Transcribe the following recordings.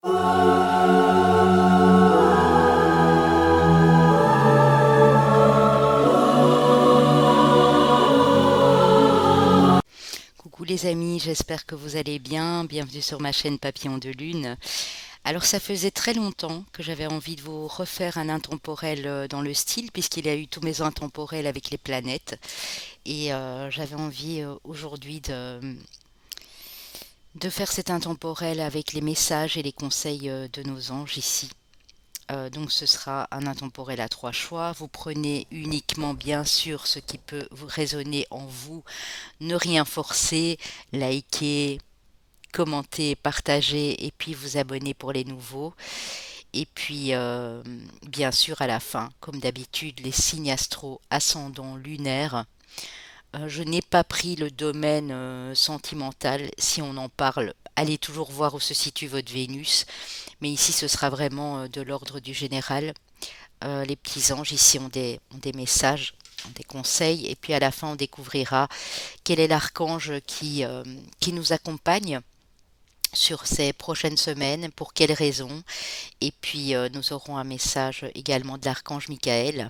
Coucou les amis, j'espère que vous allez bien. Bienvenue sur ma chaîne Papillon de Lune. Alors ça faisait très longtemps que j'avais envie de vous refaire un intemporel dans le style, puisqu'il y a eu tous mes intemporels avec les planètes. Et j'avais envie aujourd'hui de faire cet intemporel avec les messages et les conseils de nos anges ici. Donc ce sera un intemporel à 3 choix. Vous prenez uniquement bien sûr ce qui peut vous résonner en vous. Ne rien forcer, likez, commentez, partagez et puis vous abonner pour les nouveaux. Et puis bien sûr à la fin, comme d'habitude, les signes astro ascendant lunaire. Je n'ai pas pris le domaine sentimental. Si on en parle, allez toujours voir où se situe votre Vénus. Mais ici, ce sera vraiment de l'ordre du général. Les petits anges ici ont des messages, ont des conseils. Et puis à la fin, on découvrira quel est l'archange qui nous accompagne sur ces prochaines semaines, pour quelles raisons. Et puis nous aurons un message également de l'archange Michael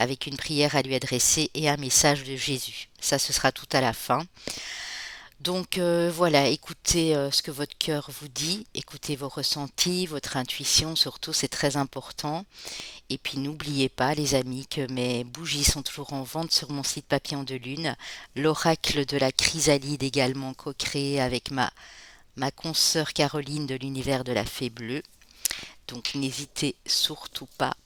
avec une prière à lui adresser et un message de Jésus. Ça, ce sera tout à la fin. Donc voilà, écoutez ce que votre cœur vous dit, écoutez vos ressentis, votre intuition surtout, c'est très important. Et puis n'oubliez pas les amis que mes bougies sont toujours en vente sur mon site Papillon de Lune, l'oracle de la chrysalide également co-créé avec ma consoeur Caroline de l'univers de la fée bleue. Donc n'hésitez surtout pas.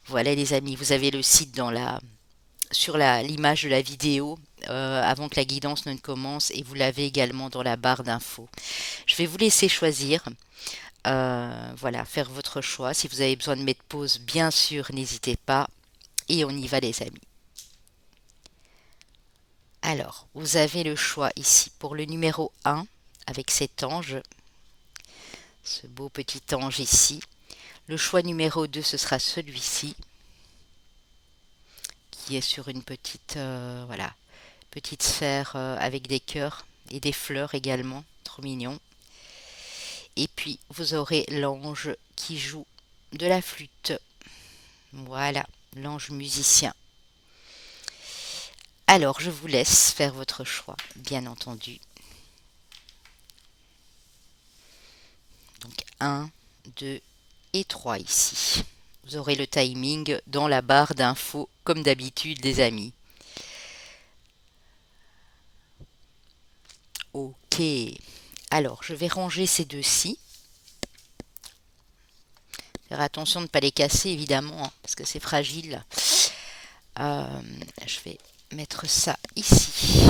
Voilà les amis, vous avez le site sur l'image de la vidéo avant que la guidance ne commence et vous l'avez également dans la barre d'infos. Je vais vous laisser choisir. Voilà, faire votre choix. Si vous avez besoin de mettre pause, bien sûr, n'hésitez pas. Et on y va les amis. Alors, vous avez le choix ici pour le numéro 1 avec cet ange, ce beau petit ange ici. Le choix numéro 2, ce sera celui-ci, qui est sur une petite, voilà, petite sphère avec des cœurs et des fleurs également, trop mignon. Et puis, vous aurez l'ange qui joue de la flûte. Voilà, l'ange musicien. Alors, je vous laisse faire votre choix, bien entendu. Donc, 1, 2 et 3 ici. Vous aurez le timing dans la barre d'infos, comme d'habitude, les amis. Ok. Alors, je vais ranger ces deux-ci. Faire attention de ne pas les casser, évidemment, hein, parce que c'est fragile. Je vais mettre ça ici.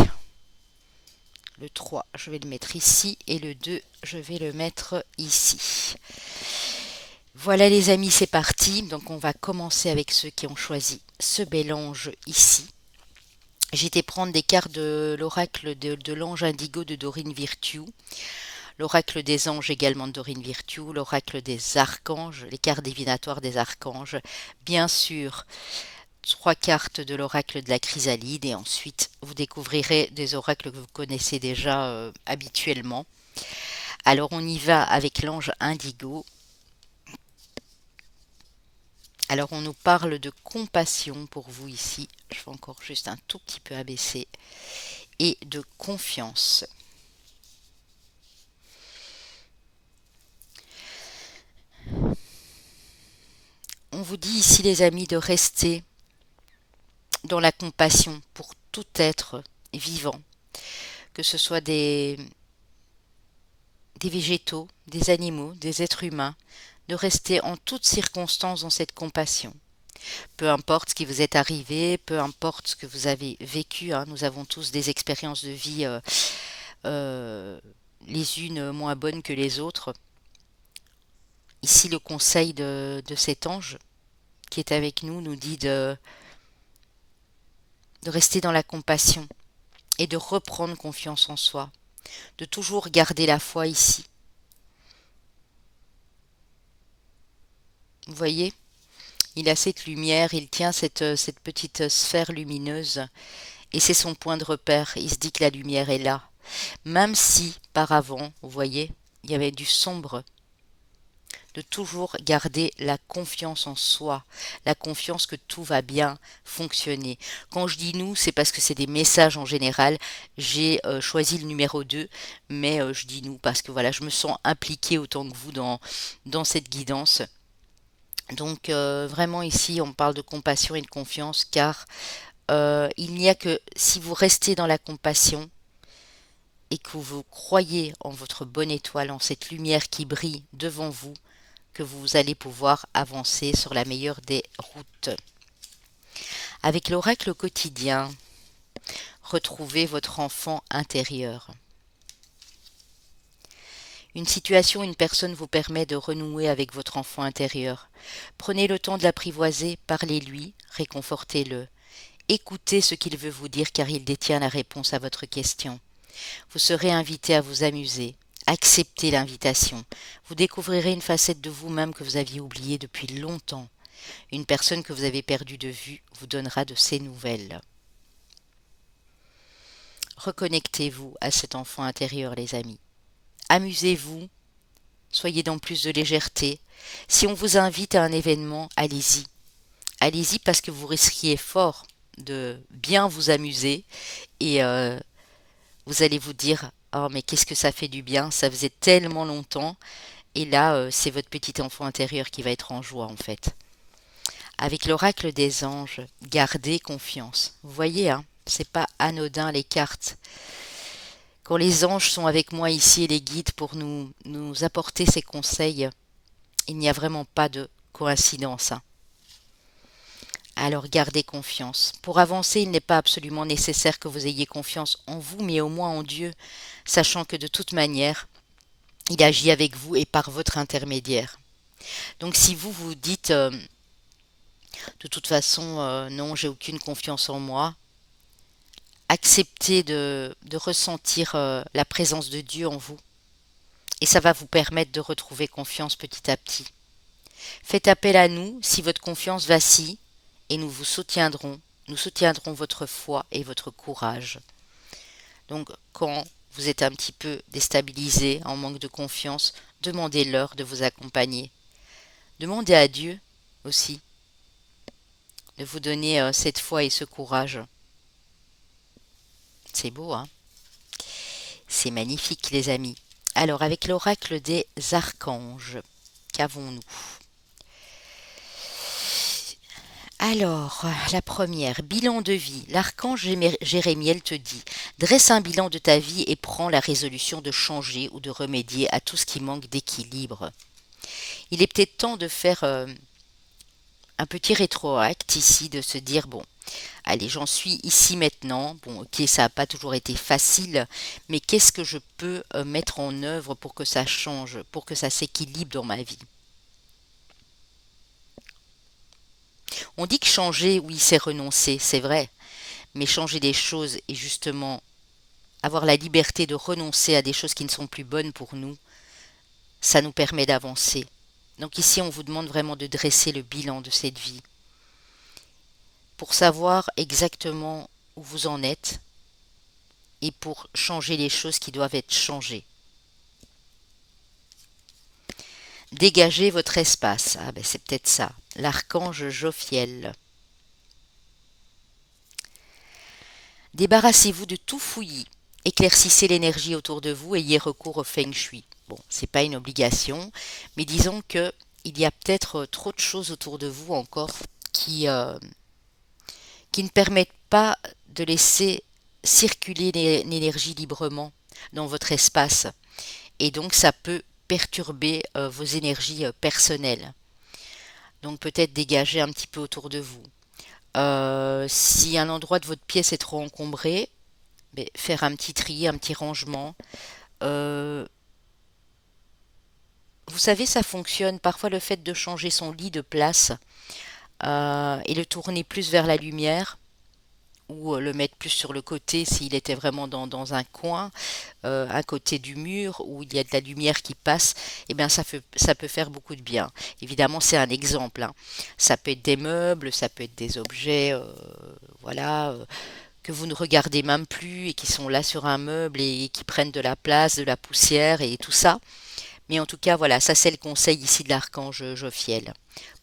Le 3, je vais le mettre ici. Et le 2, je vais le mettre ici. Voilà les amis, c'est parti. Donc on va commencer avec ceux qui ont choisi ce bel ange ici. J'ai été prendre des cartes de l'oracle de l'ange indigo de Dorine Virtue. L'oracle des anges également de Dorine Virtue, l'oracle des archanges, les cartes divinatoires des archanges, bien sûr 3 cartes de l'oracle de la chrysalide et ensuite vous découvrirez des oracles que vous connaissez déjà habituellement. Alors on y va avec l'ange indigo. Alors on nous parle de compassion pour vous ici, je vais encore juste un tout petit peu abaisser, et de confiance. On vous dit ici les amis de rester dans la compassion pour tout être vivant, que ce soit des végétaux, des animaux, des êtres humains, de rester en toutes circonstances dans cette compassion. Peu importe ce qui vous est arrivé, peu importe ce que vous avez vécu, hein, nous avons tous des expériences de vie, les unes moins bonnes que les autres. Ici, le conseil de cet ange qui est avec nous dit de rester dans la compassion et de reprendre confiance en soi, de toujours garder la foi ici. Vous voyez, il a cette lumière, il tient cette petite sphère lumineuse et c'est son point de repère. Il se dit que la lumière est là. Même si, par avant, vous voyez, il y avait du sombre, de toujours garder la confiance en soi, la confiance que tout va bien fonctionner. Quand je dis nous, c'est parce que c'est des messages en général. J'ai choisi le numéro 2, mais je dis nous parce que voilà, je me sens impliquée autant que vous dans cette guidance. Donc vraiment ici, on parle de compassion et de confiance car il n'y a que si vous restez dans la compassion et que vous croyez en votre bonne étoile, en cette lumière qui brille devant vous, que vous allez pouvoir avancer sur la meilleure des routes. Avec l'oracle quotidien, retrouvez votre enfant intérieur. Une situation, une personne vous permet de renouer avec votre enfant intérieur. Prenez le temps de l'apprivoiser, parlez-lui, réconfortez-le. Écoutez ce qu'il veut vous dire car il détient la réponse à votre question. Vous serez invité à vous amuser. Acceptez l'invitation. Vous découvrirez une facette de vous-même que vous aviez oubliée depuis longtemps. Une personne que vous avez perdue de vue vous donnera de ses nouvelles. Reconnectez-vous à cet enfant intérieur, les amis. Amusez-vous, soyez dans plus de légèreté. Si on vous invite à un événement, allez-y. Allez-y parce que vous risquez fort de bien vous amuser et vous allez vous dire «Oh mais qu'est-ce que ça fait du bien, ça faisait tellement longtemps» et là c'est votre petit enfant intérieur qui va être en joie en fait. Avec l'oracle des anges, gardez confiance. Vous voyez, hein, c'est pas anodin les cartes. Quand les anges sont avec moi ici et les guides pour nous apporter ces conseils, il n'y a vraiment pas de coïncidence, hein. Alors gardez confiance. Pour avancer, il n'est pas absolument nécessaire que vous ayez confiance en vous, mais au moins en Dieu, sachant que de toute manière, il agit avec vous et par votre intermédiaire. Donc si vous vous dites de toute façon non, j'ai aucune confiance en moi, acceptez de ressentir la présence de Dieu en vous et ça va vous permettre de retrouver confiance petit à petit. Faites appel à nous si votre confiance vacille et nous vous soutiendrons. Nous soutiendrons votre foi et votre courage. Donc quand vous êtes un petit peu déstabilisé, en manque de confiance, demandez-leur de vous accompagner. Demandez à Dieu aussi de vous donner cette foi et ce courage. C'est beau, hein? C'est magnifique, les amis. Alors, avec l'oracle des archanges, qu'avons-nous? Alors, la première, bilan de vie. L'archange Jérémiel te dit, dresse un bilan de ta vie et prends la résolution de changer ou de remédier à tout ce qui manque d'équilibre. Il est peut-être temps de faire un petit rétroacte ici, de se dire, bon, allez, j'en suis ici maintenant. Bon, ok, ça n'a pas toujours été facile, mais qu'est-ce que je peux mettre en œuvre pour que ça change, pour que ça s'équilibre dans ma vie? On dit que changer, oui, c'est renoncer, c'est vrai, mais changer des choses et justement avoir la liberté de renoncer à des choses qui ne sont plus bonnes pour nous, ça nous permet d'avancer. Donc ici, on vous demande vraiment de dresser le bilan de cette vie pour savoir exactement où vous en êtes et pour changer les choses qui doivent être changées. Dégagez votre espace. Ah ben c'est peut-être ça. L'archange Jophiel. Débarrassez-vous de tout fouillis. Éclaircissez l'énergie autour de vous, ayez recours au feng shui. Bon, c'est pas une obligation, mais disons que il y a peut-être trop de choses autour de vous encore qui ne permettent pas de laisser circuler l'énergie librement dans votre espace. Et donc ça peut perturber vos énergies personnelles. Donc peut-être dégager un petit peu autour de vous. Si un endroit de votre pièce est trop encombré, faire un petit tri, un petit rangement. Euh, vous savez, ça fonctionne. Parfois, le fait de changer son lit de place et le tourner plus vers la lumière, ou le mettre plus sur le côté s'il était vraiment dans un coin, à côté du mur où il y a de la lumière qui passe, eh bien ça peut faire beaucoup de bien. Évidemment, c'est un exemple, hein. Ça peut être des meubles, ça peut être des objets, voilà, que vous ne regardez même plus et qui sont là sur un meuble et qui prennent de la place, de la poussière et tout ça. Mais en tout cas, voilà, ça c'est le conseil ici de l'archange Jophiel,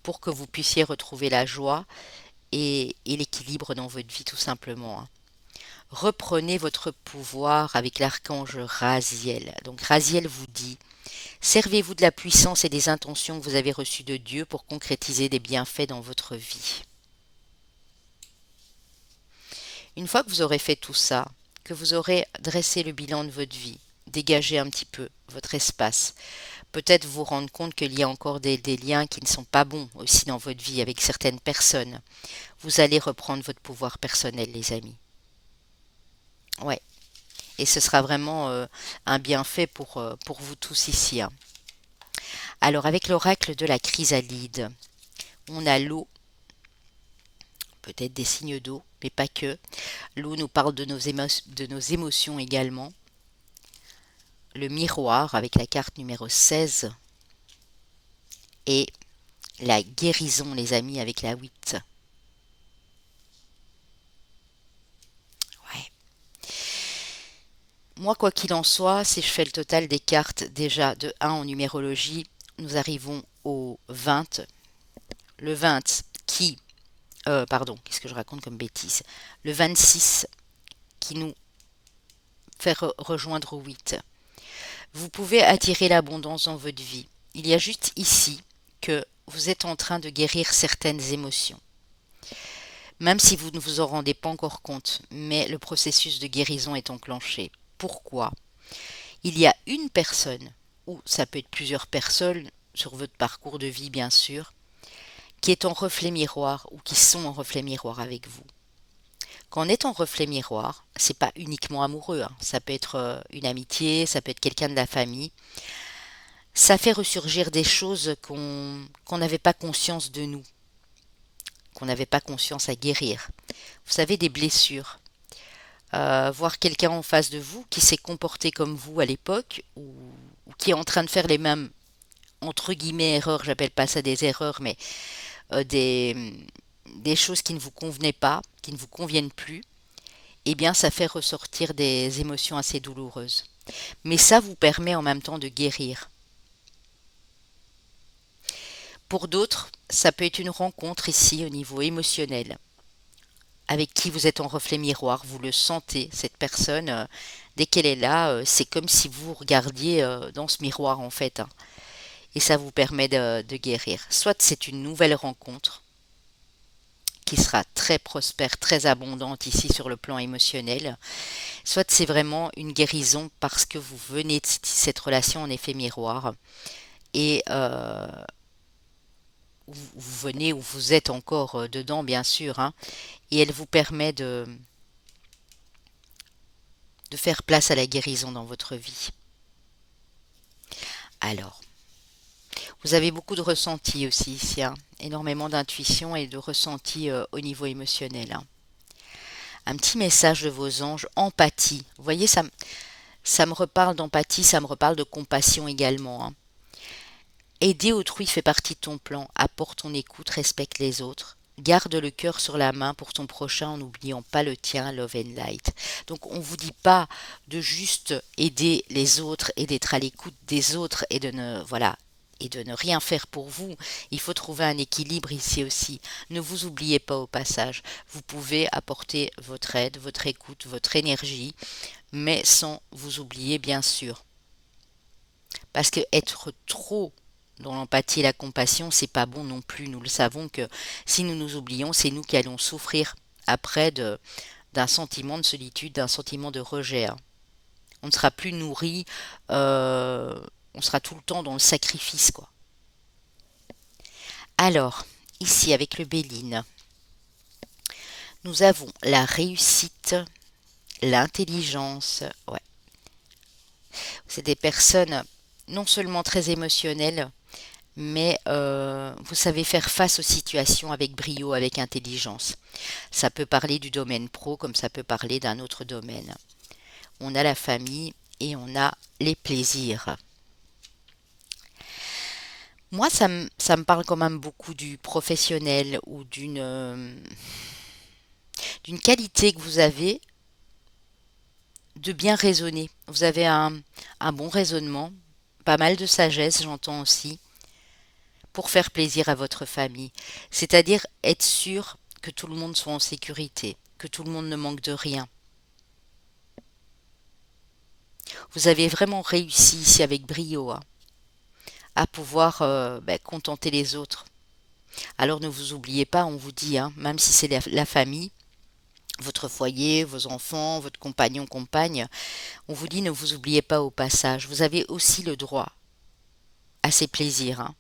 pour que vous puissiez retrouver la joie et l'équilibre dans votre vie tout simplement, hein. Reprenez votre pouvoir avec l'archange Raziel. Donc Raziel vous dit, servez-vous de la puissance et des intentions que vous avez reçues de Dieu pour concrétiser des bienfaits dans votre vie. Une fois que vous aurez fait tout ça, que vous aurez dressé le bilan de votre vie, dégagé un petit peu votre espace, peut-être vous rendre compte qu'il y a encore des liens qui ne sont pas bons aussi dans votre vie avec certaines personnes, vous allez reprendre votre pouvoir personnel, les amis. Ouais. Et ce sera vraiment un bienfait pour vous tous ici, hein. Alors, avec l'oracle de la chrysalide, on a l'eau, peut-être des signes d'eau, mais pas que. L'eau nous parle de nos émotions également. Le miroir avec la carte numéro 16 et la guérison, les amis, avec la 8. Ouais. Moi, quoi qu'il en soit, si je fais le total des cartes déjà de 1 en numérologie, nous arrivons au 20. Le 20 qui... pardon, qu'est-ce que je raconte comme bêtise? Le 26 qui nous fait rejoindre au 8. Vous pouvez attirer l'abondance dans votre vie. Il y a juste ici que vous êtes en train de guérir certaines émotions. Même si vous ne vous en rendez pas encore compte, mais le processus de guérison est enclenché. Pourquoi? Il y a une personne, ou ça peut être plusieurs personnes sur votre parcours de vie bien sûr, qui est en reflet miroir ou qui sont en reflet miroir avec vous. Quand on est en reflet miroir, c'est pas uniquement amoureux, hein. Ça peut être une amitié, ça peut être quelqu'un de la famille. Ça fait ressurgir des choses qu'on n'avait pas conscience de nous, qu'on n'avait pas conscience à guérir. Vous savez, des blessures. Voir quelqu'un en face de vous qui s'est comporté comme vous à l'époque ou qui est en train de faire les mêmes entre guillemets erreurs, j'appelle pas ça des erreurs, mais des choses qui ne vous convenaient pas, qui ne vous conviennent plus, eh bien ça fait ressortir des émotions assez douloureuses. Mais ça vous permet en même temps de guérir. Pour d'autres, ça peut être une rencontre ici au niveau émotionnel, avec qui vous êtes en reflet miroir, vous le sentez, cette personne, dès qu'elle est là, c'est comme si vous regardiez dans ce miroir en fait, hein. Et ça vous permet de guérir. Soit c'est une nouvelle rencontre qui sera très prospère, très abondante ici sur le plan émotionnel, soit c'est vraiment une guérison parce que vous venez de cette relation en effet miroir et vous venez ou vous êtes encore dedans bien sûr, hein, et elle vous permet de faire place à la guérison dans votre vie. Alors, vous avez beaucoup de ressenti aussi ici, hein, énormément d'intuition et de ressenti au niveau émotionnel, hein. Un petit message de vos anges, empathie. Vous voyez, ça me reparle d'empathie, ça me reparle de compassion également, hein. Aider autrui fait partie de ton plan. Apporte ton écoute, respecte les autres. Garde le cœur sur la main pour ton prochain en n'oubliant pas le tien, love and light. Donc on ne vous dit pas de juste aider les autres et d'être à l'écoute des autres et de ne rien faire pour vous. Il faut trouver un équilibre ici aussi. Ne vous oubliez pas au passage. Vous pouvez apporter votre aide, votre écoute, votre énergie, mais sans vous oublier bien sûr. Parce que être trop dans l'empathie et la compassion, c'est pas bon non plus. Nous le savons que si nous nous oublions, c'est nous qui allons souffrir après d'un sentiment de solitude, d'un sentiment de rejet, hein. On ne sera plus nourri, on sera tout le temps dans le sacrifice, quoi. Alors, ici avec le Béline, nous avons la réussite, l'intelligence. Ouais. C'est des personnes non seulement très émotionnelles, mais vous savez faire face aux situations avec brio, avec intelligence. Ça peut parler du domaine pro comme ça peut parler d'un autre domaine. On a la famille et on a les plaisirs. Moi, ça me parle quand même beaucoup du professionnel ou d'une qualité que vous avez de bien raisonner. Vous avez un bon raisonnement, pas mal de sagesse, j'entends aussi, pour faire plaisir à votre famille. C'est-à-dire être sûr que tout le monde soit en sécurité, que tout le monde ne manque de rien. Vous avez vraiment réussi ici avec brio hein, à pouvoir contenter les autres. Alors ne vous oubliez pas, on vous dit, hein, même si c'est la famille, votre foyer, vos enfants, votre compagnon, compagne, on vous dit ne vous oubliez pas au passage. Vous avez aussi le droit à ces plaisirs. Hein.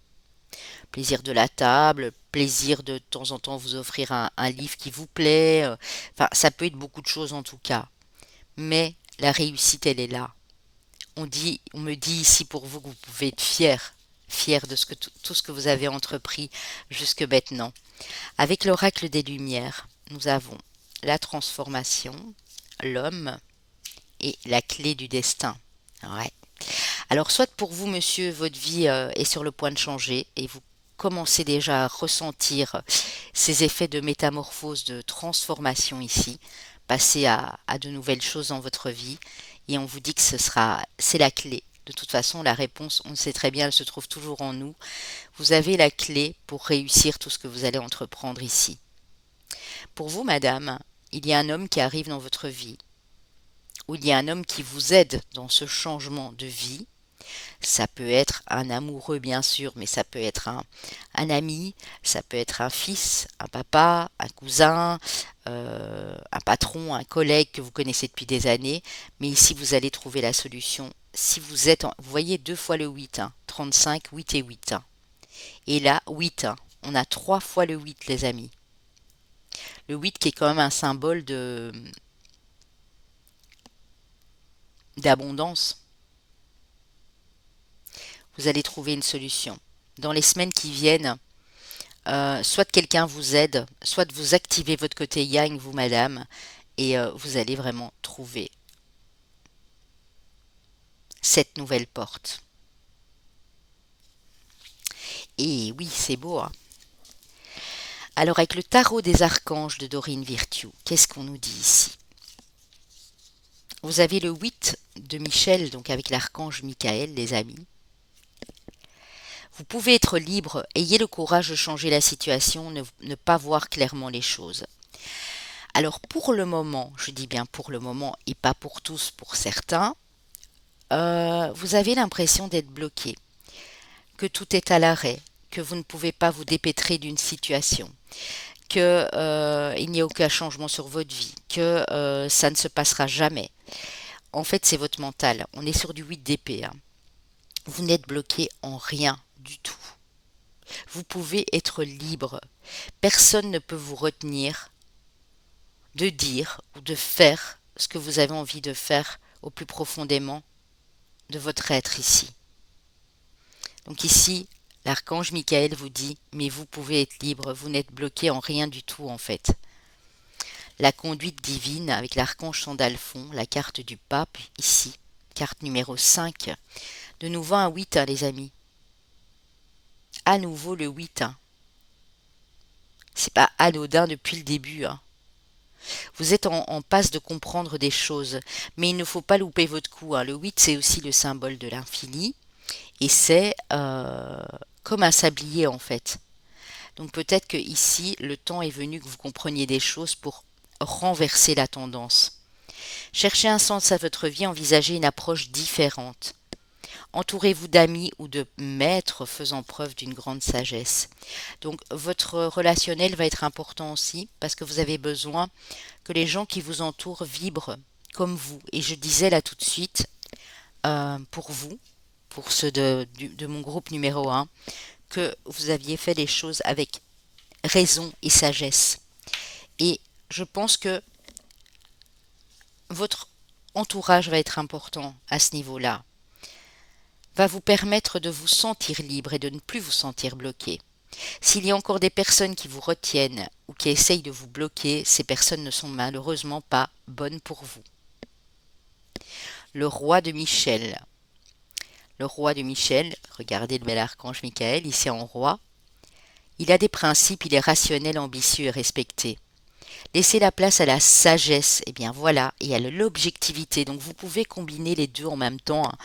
Plaisir de la table, plaisir de temps en temps vous offrir un livre qui vous plaît. Enfin, ça peut être beaucoup de choses en tout cas. Mais la réussite, elle est là. On me dit ici pour vous que vous pouvez être fier de tout ce que vous avez entrepris jusque maintenant. Avec l'oracle des Lumières, nous avons la transformation, l'homme et la clé du destin. Ouais. Alors, soit pour vous, monsieur, votre vie est sur le point de changer et vous commencez déjà à ressentir ces effets de métamorphose, de transformation ici, passer à de nouvelles choses dans votre vie et on vous dit que c'est la clé. De toute façon, la réponse, on le sait très bien, elle se trouve toujours en nous. Vous avez la clé pour réussir tout ce que vous allez entreprendre ici. Pour vous, madame, il y a un homme qui arrive dans votre vie, ou il y a un homme qui vous aide dans ce changement de vie. Ça peut être un amoureux, bien sûr, mais ça peut être un ami, ça peut être un fils, un papa, un cousin, un patron, un collègue que vous connaissez depuis des années. Mais ici, vous allez trouver la solution. Si vous êtes, vous voyez 2 fois le 8, hein, 35, 8 et 8. Hein. Et là, 8, hein, on a 3 fois le 8, les amis. Le 8 qui est quand même un symbole d'abondance. Vous allez trouver une solution. Dans les semaines qui viennent, soit quelqu'un vous aide, soit vous activez votre côté yang, vous madame, et vous allez vraiment trouver cette nouvelle porte. Et oui, c'est beau. Hein. Alors avec le tarot des archanges de Dorine Virtue, qu'est-ce qu'on nous dit ici? Vous avez le 8 de Michel, donc avec l'archange Michael, les amis. Vous pouvez être libre, ayez le courage de changer la situation, ne pas voir clairement les choses. Alors pour le moment, je dis bien pour le moment et pas pour tous, pour certains, vous avez l'impression d'être bloqué, que tout est à l'arrêt, que vous ne pouvez pas vous dépêtrer d'une situation, que il n'y a aucun changement sur votre vie, que ça ne se passera jamais. En fait, c'est votre mental. On est sur du 8 d'épée. Hein. Vous n'êtes bloqué en rien du tout. Vous pouvez être libre. Personne ne peut vous retenir de dire ou de faire ce que vous avez envie de faire au plus profondément de votre être ici. Donc ici, l'archange Michael vous dit, mais vous pouvez être libre, vous n'êtes bloqué en rien du tout en fait. La conduite divine avec l'archange Sandalphon, la carte du pape ici, carte numéro 5, de nouveau un 8 hein, les amis. À nouveau le 8. Hein. C'est pas anodin depuis le début. Hein. Vous êtes en passe de comprendre des choses, mais il ne faut pas louper votre coup. Hein. Le 8, c'est aussi le symbole de l'infini, et c'est comme un sablier en fait. Donc peut-être que ici, le temps est venu que vous compreniez des choses pour renverser la tendance. Cherchez un sens à votre vie, envisagez une approche différente. Entourez-vous d'amis ou de maîtres faisant preuve d'une grande sagesse. Donc votre relationnel va être important aussi parce que vous avez besoin que les gens qui vous entourent vibrent comme vous. Et je disais là tout de suite, pour vous, pour ceux de mon groupe numéro 1, que vous aviez fait les choses avec raison et sagesse. Et je pense que votre entourage va être important à ce niveau-là. Va vous permettre de vous sentir libre et de ne plus vous sentir bloqué. S'il y a encore des personnes qui vous retiennent ou qui essayent de vous bloquer, ces personnes ne sont malheureusement pas bonnes pour vous. Le roi de Michel. Le roi de Michel, regardez le bel archange Michael, ici en roi. Il a des principes, il est rationnel, ambitieux et respecté. Laissez la place à la sagesse. Eh bien voilà, et à l'objectivité. Donc vous pouvez combiner les deux en même temps, hein.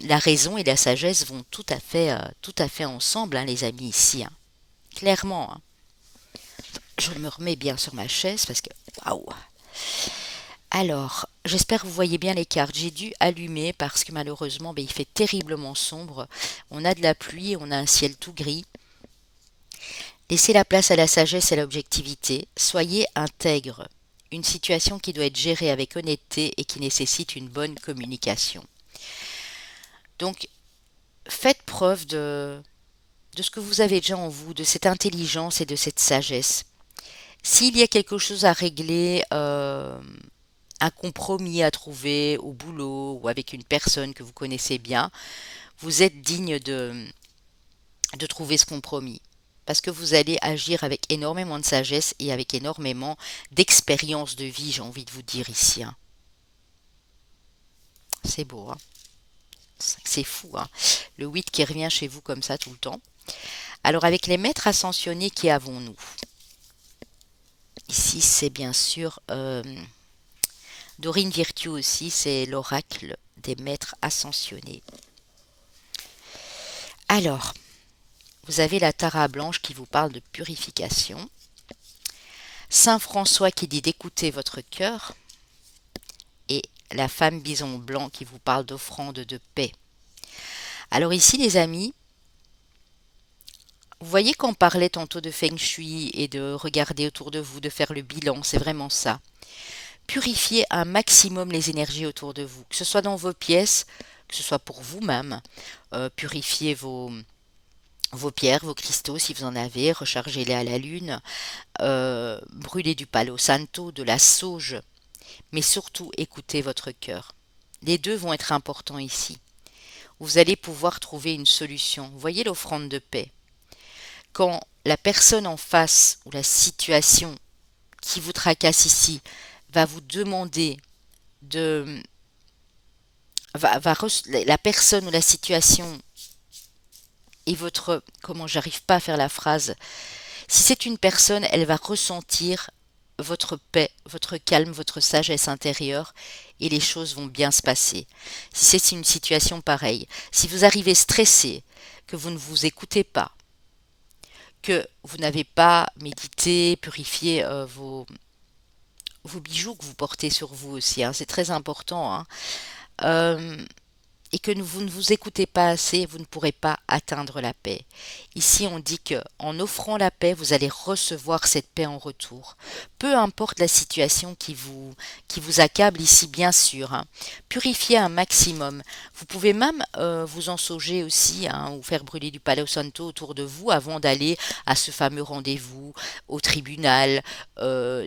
La raison et la sagesse vont tout à fait ensemble, hein, les amis, ici, hein. Clairement, hein. Je me remets bien sur ma chaise parce que... Waouh! Alors, j'espère que vous voyez bien les cartes. J'ai dû allumer parce que malheureusement, ben, il fait terriblement sombre. On a de la pluie, on a un ciel tout gris. Laissez la place à la sagesse et à l'objectivité. Soyez intègre. Une situation qui doit être gérée avec honnêteté et qui nécessite une bonne communication. Donc, faites preuve de ce que vous avez déjà en vous, de cette intelligence et de cette sagesse. S'il y a quelque chose à régler, un compromis à trouver au boulot ou avec une personne que vous connaissez bien, vous êtes digne de trouver ce compromis. Parce que vous allez agir avec énormément de sagesse et avec énormément d'expérience de vie, j'ai envie de vous dire ici, hein. C'est beau, hein. C'est fou, hein. Le 8 qui revient chez vous comme ça tout le temps. Alors avec les maîtres ascensionnés, qui avons-nous? Ici, c'est bien sûr Dorine Virtue aussi, c'est l'oracle des maîtres ascensionnés. Alors, vous avez la Tara blanche qui vous parle de purification. Saint François qui dit d'écouter votre cœur. Et la femme bison blanc qui vous parle d'offrande de paix. Alors ici, les amis, vous voyez qu'on parlait tantôt de Feng Shui et de regarder autour de vous, de faire le bilan, c'est vraiment ça. Purifiez un maximum les énergies autour de vous, que ce soit dans vos pièces, que ce soit pour vous-même. Purifiez vos pierres, vos cristaux si vous en avez, rechargez-les à la lune, brûlez du palo santo, de la sauge, mais surtout écoutez votre cœur. Les deux vont être importants ici. Vous allez pouvoir trouver une solution. Vous voyez l'offrande de paix. Quand la personne en face ou la situation qui vous tracasse ici va vous demander de... la personne ou la situation et votre... Comment j'arrive pas à faire la phrase. Si c'est une personne, elle va ressentir votre paix, votre calme, votre sagesse intérieure et les choses vont bien se passer. Si c'est une situation pareille, si vous arrivez stressé, que vous ne vous écoutez pas, que vous n'avez pas médité, purifié vos bijoux que vous portez sur vous aussi, hein, c'est très important, hein. Euh, et que vous ne vous écoutez pas assez, vous ne pourrez pas atteindre la paix. Ici, on dit que en offrant la paix, vous allez recevoir cette paix en retour. Peu importe la situation qui vous accable ici, bien sûr, hein. Purifiez un maximum. Vous pouvez même vous ensauger aussi, hein, ou faire brûler du Palo Santo autour de vous avant d'aller à ce fameux rendez-vous au tribunal,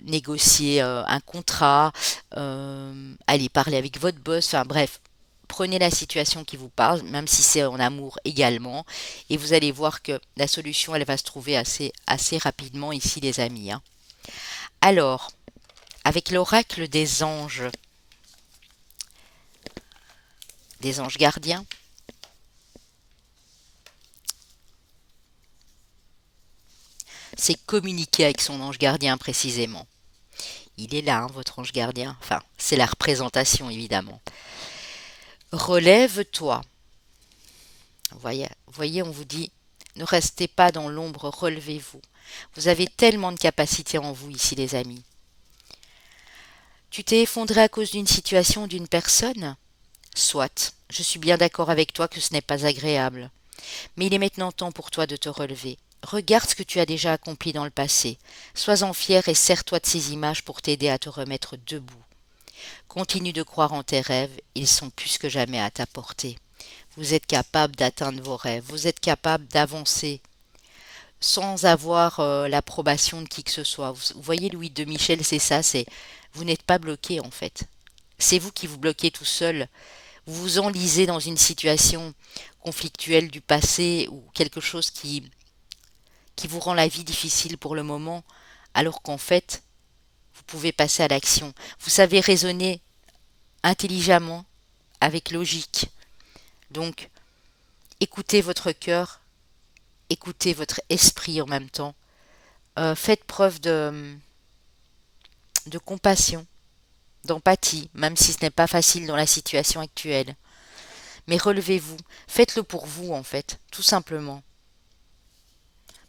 négocier un contrat, aller parler avec votre boss, enfin bref. Prenez la situation qui vous parle, même si c'est en amour également, et vous allez voir que la solution, elle va se trouver assez rapidement ici, les amis, hein. Alors, avec l'oracle des anges gardiens, c'est communiquer avec son ange gardien précisément. Il est là, hein, votre ange gardien. Enfin, c'est la représentation, évidemment. Relève-toi. Voyez, on vous dit, ne restez pas dans l'ombre, relevez-vous. Vous avez tellement de capacités en vous ici, les amis. Tu t'es effondré à cause d'une situation, d'une personne? Soit, je suis bien d'accord avec toi que ce n'est pas agréable. Mais il est maintenant temps pour toi de te relever. Regarde ce que tu as déjà accompli dans le passé. Sois-en fier et sers-toi de ces images pour t'aider à te remettre debout. Continue de croire en tes rêves, ils sont plus que jamais à ta portée. Vous êtes capable d'atteindre vos rêves, vous êtes capable d'avancer sans avoir l'approbation de qui que ce soit. Vous voyez, Louis de Michel, c'est ça, c'est vous n'êtes pas bloqué en fait. C'est vous qui vous bloquez tout seul. Vous vous enlisez dans une situation conflictuelle du passé ou quelque chose qui vous rend la vie difficile pour le moment, alors qu'en fait, vous pouvez passer à l'action. Vous savez raisonner intelligemment, avec logique. Donc, écoutez votre cœur, écoutez votre esprit en même temps. Faites preuve de compassion, d'empathie, même si ce n'est pas facile dans la situation actuelle. Mais relevez-vous, faites-le pour vous en fait, tout simplement.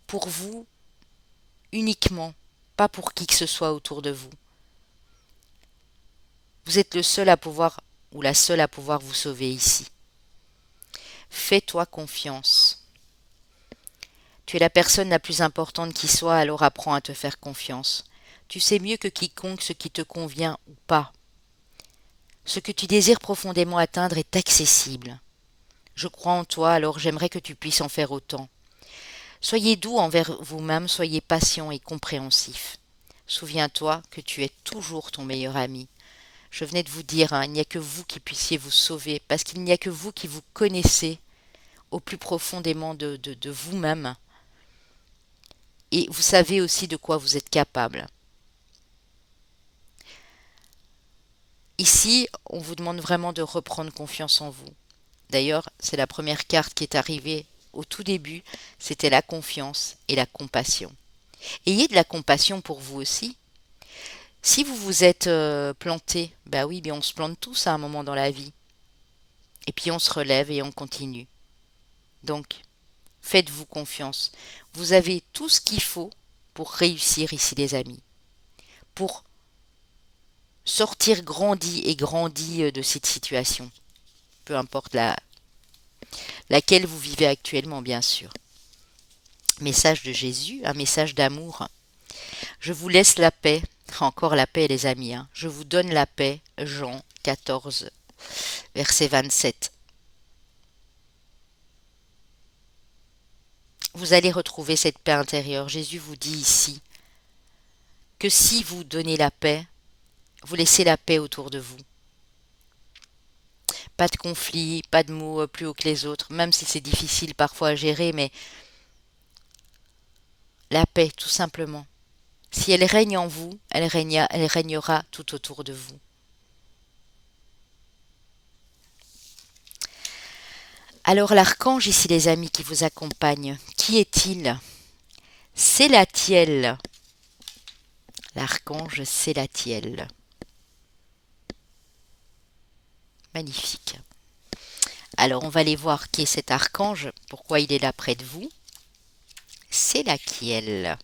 Pour vous uniquement, pas pour qui que ce soit autour de vous. Vous êtes le seul à pouvoir, ou la seule à pouvoir vous sauver ici. Fais-toi confiance. Tu es la personne la plus importante qui soit, alors apprends à te faire confiance. Tu sais mieux que quiconque ce qui te convient ou pas. Ce que tu désires profondément atteindre est accessible. Je crois en toi, alors j'aimerais que tu puisses en faire autant. Soyez doux envers vous-même, soyez patient et compréhensif. Souviens-toi que tu es toujours ton meilleur ami. Je venais de vous dire, il n'y a que vous qui puissiez vous sauver, parce qu'il n'y a que vous qui vous connaissez au plus profondément de vous-même. Et vous savez aussi de quoi vous êtes capable. Ici, on vous demande vraiment de reprendre confiance en vous. D'ailleurs, c'est la première carte qui est arrivée au tout début, c'était la confiance et la compassion. Ayez de la compassion pour vous aussi. Si vous vous êtes planté, bah oui, bien on se plante tous à un moment dans la vie. Et puis on se relève et on continue. Donc, faites-vous confiance. Vous avez tout ce qu'il faut pour réussir ici, les amis. Pour sortir grandi de cette situation. Peu importe laquelle vous vivez actuellement, bien sûr. Message de Jésus, un message d'amour. Je vous laisse la paix. Encore la paix, les amis. Je vous donne la paix. Jean 14, verset 27. Vous allez retrouver cette paix intérieure. Jésus vous dit ici que si vous donnez la paix, vous laissez la paix autour de vous. Pas de conflit, pas de mots plus haut que les autres, même si c'est difficile parfois à gérer, mais la paix, tout simplement. Si elle règne en vous, elle régnera tout autour de vous. Alors l'archange ici, les amis, qui vous accompagne, qui est-il? Sélatiel. L'archange Sélatiel. Magnifique. Alors on va aller voir qui est cet archange, pourquoi il est là près de vous. Sélachiel.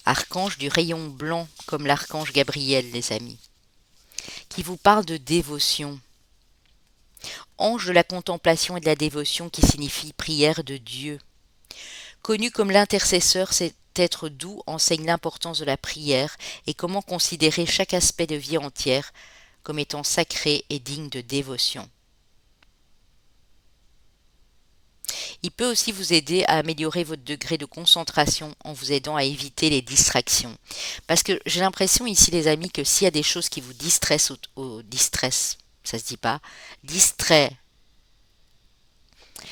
Archange du rayon blanc, comme l'archange Gabriel, les amis, qui vous parle de dévotion. Ange de la contemplation et de la dévotion, qui signifie prière de Dieu. Connu comme l'intercesseur, cet être doux enseigne l'importance de la prière et comment considérer chaque aspect de vie entière comme étant sacré et digne de dévotion. Il peut aussi vous aider à améliorer votre degré de concentration en vous aidant à éviter les distractions. Parce que j'ai l'impression ici, les amis, que s'il y a des choses qui vous distressent, ça se dit pas, distrait.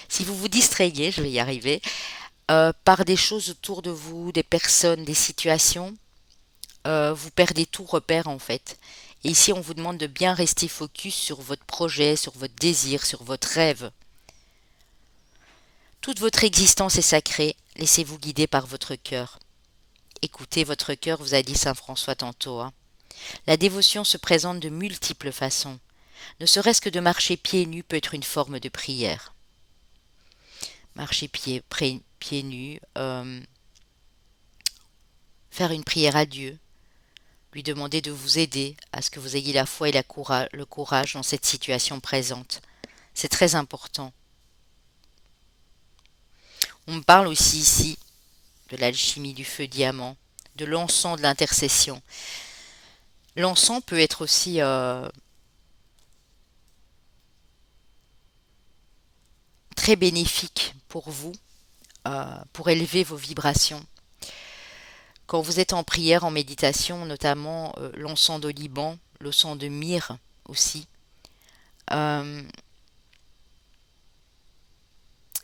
Si vous vous distrayez, je vais y arriver, par des choses autour de vous, des personnes, des situations, vous perdez tout repère en fait. Et ici, on vous demande de bien rester focus sur votre projet, sur votre désir, sur votre rêve. Toute votre existence est sacrée, laissez-vous guider par votre cœur. Écoutez votre cœur, vous a dit saint François tantôt. La dévotion se présente de multiples façons. Ne serait-ce que de marcher pieds nus peut être une forme de prière. Marcher pieds nus, faire une prière à Dieu, lui demander de vous aider à ce que vous ayez la foi et le courage dans cette situation présente. C'est très important. On me parle aussi ici de l'alchimie du feu diamant, de l'encens de l'intercession. L'encens peut être aussi très bénéfique pour vous, pour élever vos vibrations. Quand vous êtes en prière, en méditation, notamment l'encens de Liban, l'encens de myrrhe aussi,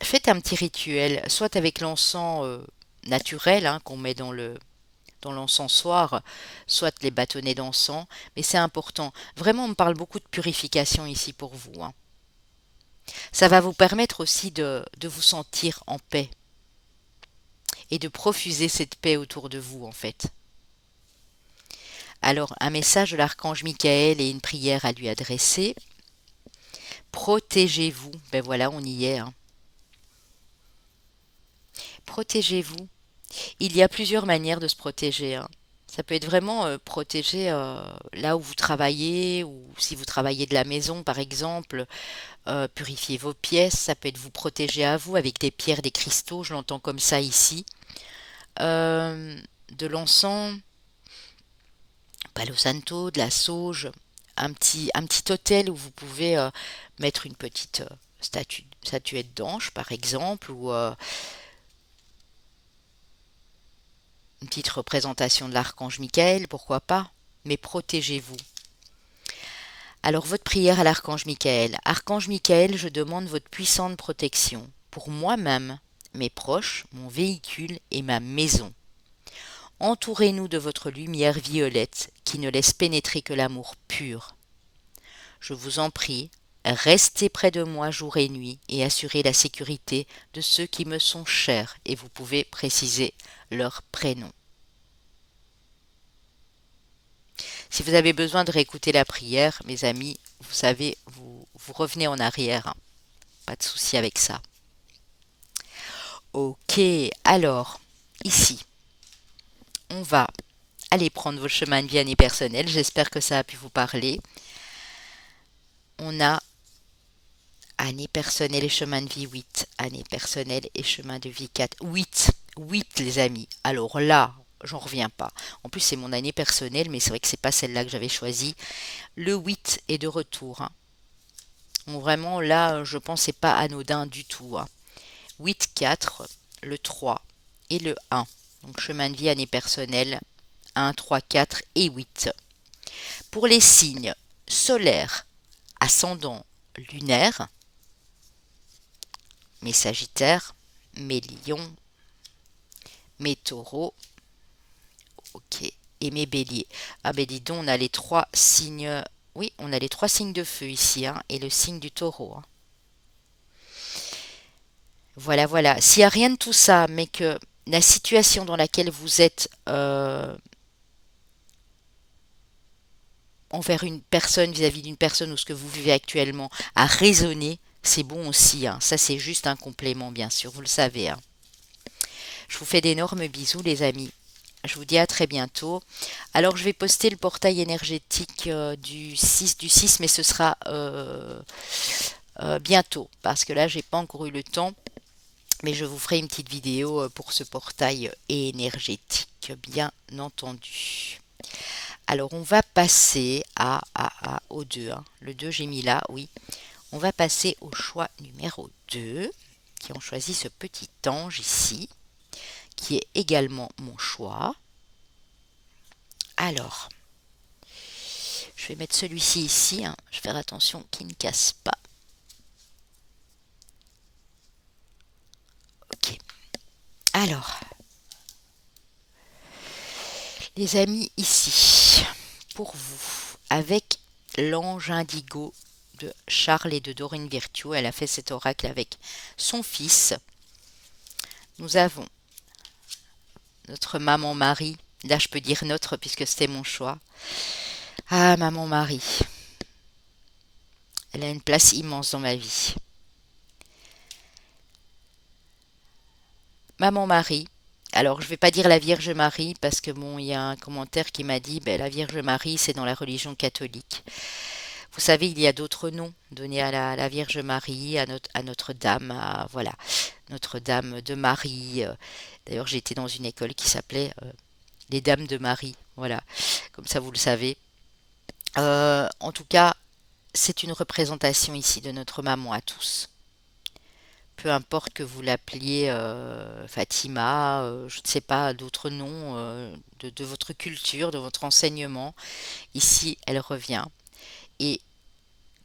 faites un petit rituel, soit avec l'encens naturel qu'on met dans l'encensoir, soit les bâtonnets d'encens, mais c'est important. Vraiment, on me parle beaucoup de purification ici pour vous. Ça va vous permettre aussi de vous sentir en paix et de profuser cette paix autour de vous, en fait. Alors, un message de l'archange Michael et une prière à lui adresser. Protégez-vous. Ben voilà, on y est, hein. Protégez-vous. Il y a plusieurs manières de se protéger, hein. Ça peut être vraiment protéger là où vous travaillez ou si vous travaillez de la maison par exemple, purifier vos pièces, ça peut être vous protéger à vous avec des pierres, des cristaux, je l'entends comme ça ici. Euh, de l'encens, Palo Santo, de la sauge, un petit autel où vous pouvez mettre une petite statuette d'ange par exemple ou une petite représentation de l'archange Michael, pourquoi pas, mais protégez-vous. Alors votre prière à l'archange Michael. Archange Michael, je demande votre puissante protection pour moi-même, mes proches, mon véhicule et ma maison. Entourez-nous de votre lumière violette qui ne laisse pénétrer que l'amour pur. Je vous en prie, restez près de moi jour et nuit et assurez la sécurité de ceux qui me sont chers et vous pouvez préciser leur prénom. Si vous avez besoin de réécouter la prière, mes amis, vous savez, vous revenez en arrière, hein. Pas de souci avec ça. Ok, alors, ici, on va aller prendre vos chemins de vie année personnelle. J'espère que ça a pu vous parler. On a année personnelle et chemin de vie 8, année personnelle et chemin de vie 4. 8 les amis. Alors là, j'en reviens pas. En plus, c'est mon année personnelle, mais c'est vrai que c'est pas celle-là que j'avais choisie. Le 8 est de retour, hein. Bon, vraiment, là, je pense que c'est pas anodin du tout, hein. 8, 4, le 3 et le 1. Donc, chemin de vie, année personnelle, 1, 3, 4 et 8. Pour les signes solaires, ascendant, lunaire, mes sagittaires, mes lions, mes taureaux, ok, et mes béliers. Ah ben dis donc, on a les trois signes, oui, on a les trois signes de feu ici, hein, et le signe du taureau, hein. Voilà, voilà. S'il n'y a rien de tout ça, mais que la situation dans laquelle vous êtes envers une personne, vis-à-vis d'une personne ou ce que vous vivez actuellement, a résonné, c'est bon aussi, hein. Ça, c'est juste un complément, bien sûr, vous le savez, hein. Je vous fais d'énormes bisous, les amis. Je vous dis à très bientôt. Alors, je vais poster le portail énergétique du 6, mais ce sera bientôt, parce que là, j'ai pas encore eu le temps. Mais je vous ferai une petite vidéo pour ce portail énergétique, bien entendu. Alors, on va passer au 2, hein. Le 2, j'ai mis là, oui. On va passer au choix numéro 2, qui ont choisi ce petit ange ici, qui est également mon choix. Alors, je vais mettre celui-ci ici, hein. Je vais faire attention qu'il ne casse pas. Ok. Alors, les amis, ici, pour vous, avec l'ange indigo de Charles et de Dorine Virtue, elle a fait cet oracle avec son fils. Nous avons notre maman Marie. Là, je peux dire notre puisque c'était mon choix. Ah, maman Marie. Elle a une place immense dans ma vie. Maman Marie. Alors, je ne vais pas dire la Vierge Marie parce que bon, il y a un commentaire qui m'a dit, ben, la Vierge Marie, c'est dans la religion catholique. Vous savez, il y a d'autres noms donnés à la Vierge Marie, à Notre-Dame, voilà, Notre-Dame de Marie. D'ailleurs, j'ai été dans une école qui s'appelait les Dames de Marie. Voilà, comme ça vous le savez. En tout cas, c'est une représentation ici de notre maman à tous. Peu importe que vous l'appeliez Fatima, je ne sais pas, d'autres noms de votre culture, de votre enseignement, ici elle revient. Et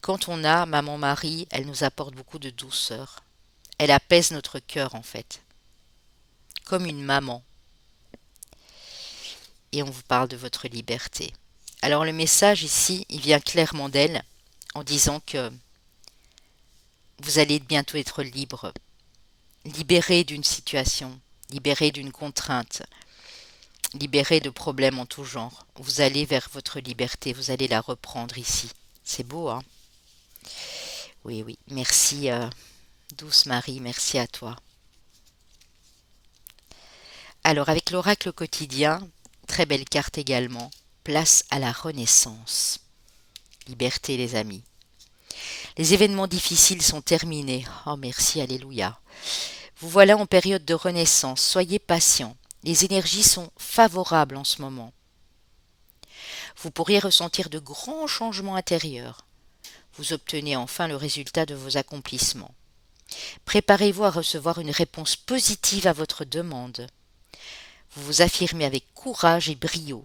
quand on a Maman Marie, elle nous apporte beaucoup de douceur. Elle apaise notre cœur en fait, comme une maman. Et on vous parle de votre liberté. Alors le message ici, il vient clairement d'elle en disant que vous allez bientôt être libre, libéré d'une situation, libéré d'une contrainte. libéré de problèmes en tout genre. Vous allez vers votre liberté, vous allez la reprendre ici. C'est beau, hein? Oui, oui. Merci, douce Marie, merci à toi. Alors, avec l'oracle quotidien, très belle carte également. Place à la renaissance. Liberté, les amis. Les événements difficiles sont terminés. Oh, merci, alléluia. Vous voilà en période de renaissance. Soyez patient. Les énergies sont favorables en ce moment. Vous pourriez ressentir de grands changements intérieurs. Vous obtenez enfin le résultat de vos accomplissements. Préparez-vous à recevoir une réponse positive à votre demande. Vous vous affirmez avec courage et brio.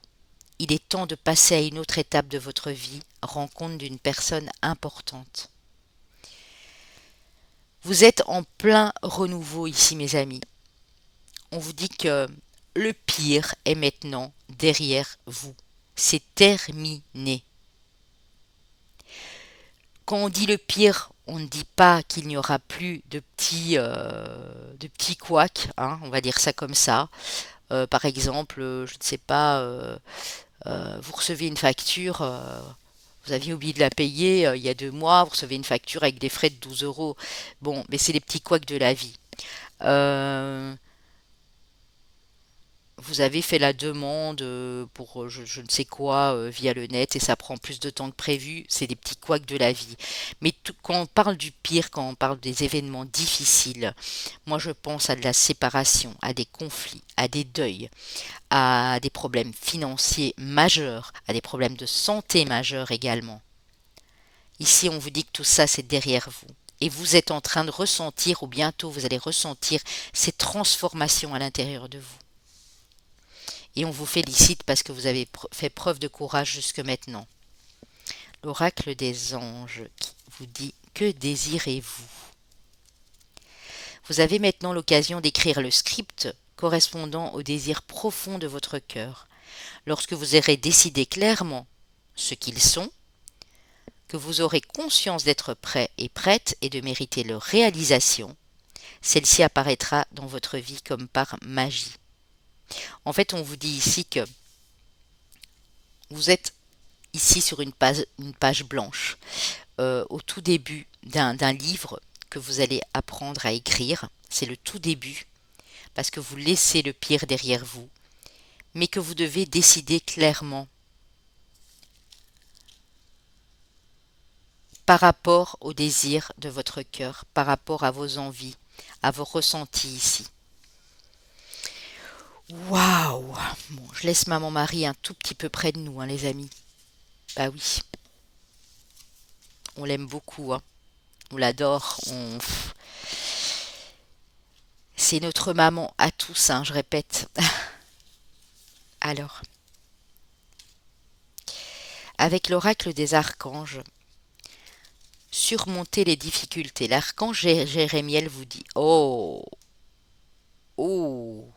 Il est temps de passer à une autre étape de votre vie, rencontre d'une personne importante. Vous êtes en plein renouveau ici, mes amis. On vous dit que le pire est maintenant derrière vous. C'est terminé. Quand on dit le pire, on ne dit pas qu'il n'y aura plus de petits couacs, hein, on va dire ça comme ça. Par exemple, je ne sais pas, vous recevez une facture, vous aviez oublié de la payer il y a 2 mois, vous recevez une facture avec des frais de 12 euros. Bon, mais c'est les petits couacs de la vie. Euh, Vous avez fait la demande pour je ne sais quoi via le net et ça prend plus de temps que prévu, c'est des petits couacs de la vie. Mais quand on parle du pire, quand on parle des événements difficiles, moi je pense à de la séparation, à des conflits, à des deuils, à des problèmes financiers majeurs, à des problèmes de santé majeurs également. Ici on vous dit que tout ça c'est derrière vous. Et vous êtes en train de ressentir, ou bientôt vous allez ressentir, ces transformations à l'intérieur de vous. Et on vous félicite parce que vous avez fait preuve de courage jusque maintenant. L'oracle des anges qui vous dit que désirez-vous? Vous avez maintenant l'occasion d'écrire le script correspondant aux désirs profonds de votre cœur. Lorsque vous aurez décidé clairement ce qu'ils sont, que vous aurez conscience d'être prêt et prête et de mériter leur réalisation, celle-ci apparaîtra dans votre vie comme par magie. En fait, on vous dit ici que vous êtes ici sur une page blanche, au tout début d'un livre que vous allez apprendre à écrire. C'est le tout début, parce que vous laissez le pire derrière vous, mais que vous devez décider clairement par rapport au désir de votre cœur, par rapport à vos envies, à vos ressentis ici. Waouh! Bon, je laisse maman Marie un tout petit peu près de nous, hein, les amis. Bah oui, on l'aime beaucoup, hein. On l'adore, c'est notre maman à tous, hein, je répète. Alors, avec l'oracle des archanges, surmonter les difficultés. L'archange Jérémiel vous dit, oh, oh,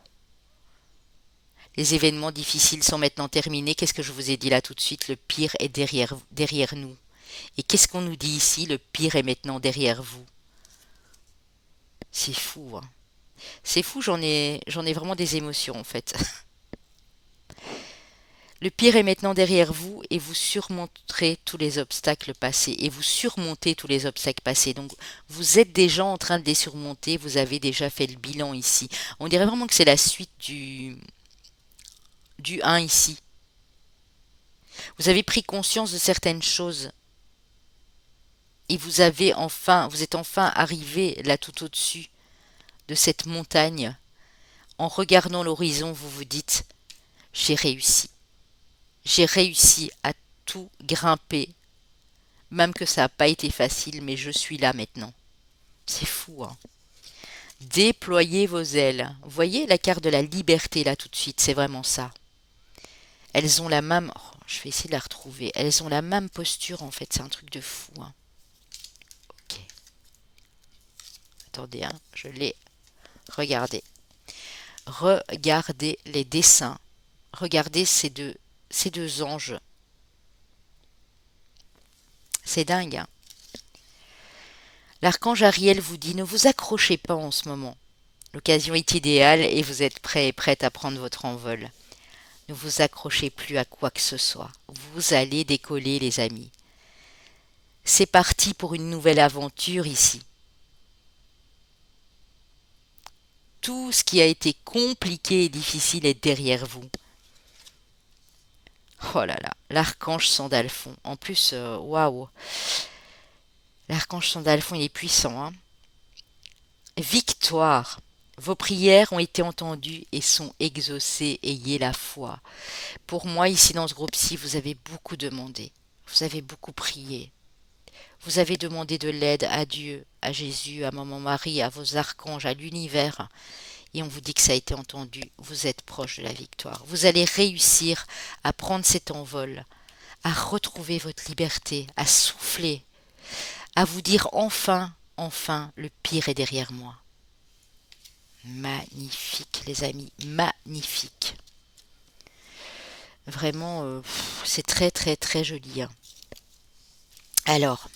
les événements difficiles sont maintenant terminés. Qu'est-ce que je vous ai dit là tout de suite? Le pire est derrière nous. Et qu'est-ce qu'on nous dit ici? Le pire est maintenant derrière vous. C'est fou, hein. C'est fou, j'en ai vraiment des émotions en fait. Le pire est maintenant derrière vous et vous surmonterez tous les obstacles passés. Et vous surmontez tous les obstacles passés. Donc vous êtes déjà en train de les surmonter. Vous avez déjà fait le bilan ici. On dirait vraiment que c'est la suite du 1 ici. Vous avez pris conscience de certaines choses. Et vous êtes enfin arrivé là tout au-dessus de cette montagne. En regardant l'horizon, vous vous dites, j'ai réussi. J'ai réussi à tout grimper. Même que ça n'a pas été facile, mais je suis là maintenant. C'est fou, hein. Déployez vos ailes. Vous voyez la carte de la liberté là tout de suite, c'est vraiment ça. Elles ont la même... oh, je vais essayer de la retrouver. Elles ont la même posture en fait, c'est un truc de fou, hein. Ok. Attendez, hein, je l'ai regardé. Regardez les dessins. Regardez ces deux anges. C'est dingue, hein. L'archange Ariel vous dit, ne vous accrochez pas en ce moment. L'occasion est idéale et vous êtes prêt et prête à prendre votre envol. Ne vous accrochez plus à quoi que ce soit. Vous allez décoller, les amis. C'est parti pour une nouvelle aventure ici. Tout ce qui a été compliqué et difficile est derrière vous. Oh là là, l'archange Sandalphon. En plus, waouh, l'archange Sandalphon, il est puissant, hein. Victoire. Vos prières ont été entendues et sont exaucées. Ayez la foi. Pour moi, ici dans ce groupe-ci, vous avez beaucoup demandé. Vous avez beaucoup prié. Vous avez demandé de l'aide à Dieu, à Jésus, à Maman Marie, à vos archanges, à l'univers. Et on vous dit que ça a été entendu. Vous êtes proche de la victoire. Vous allez réussir à prendre cet envol, à retrouver votre liberté, à souffler, à vous dire enfin, enfin, le pire est derrière moi. Magnifique, les amis, magnifique. Vraiment, c'est très, très, très joli, hein. Alors,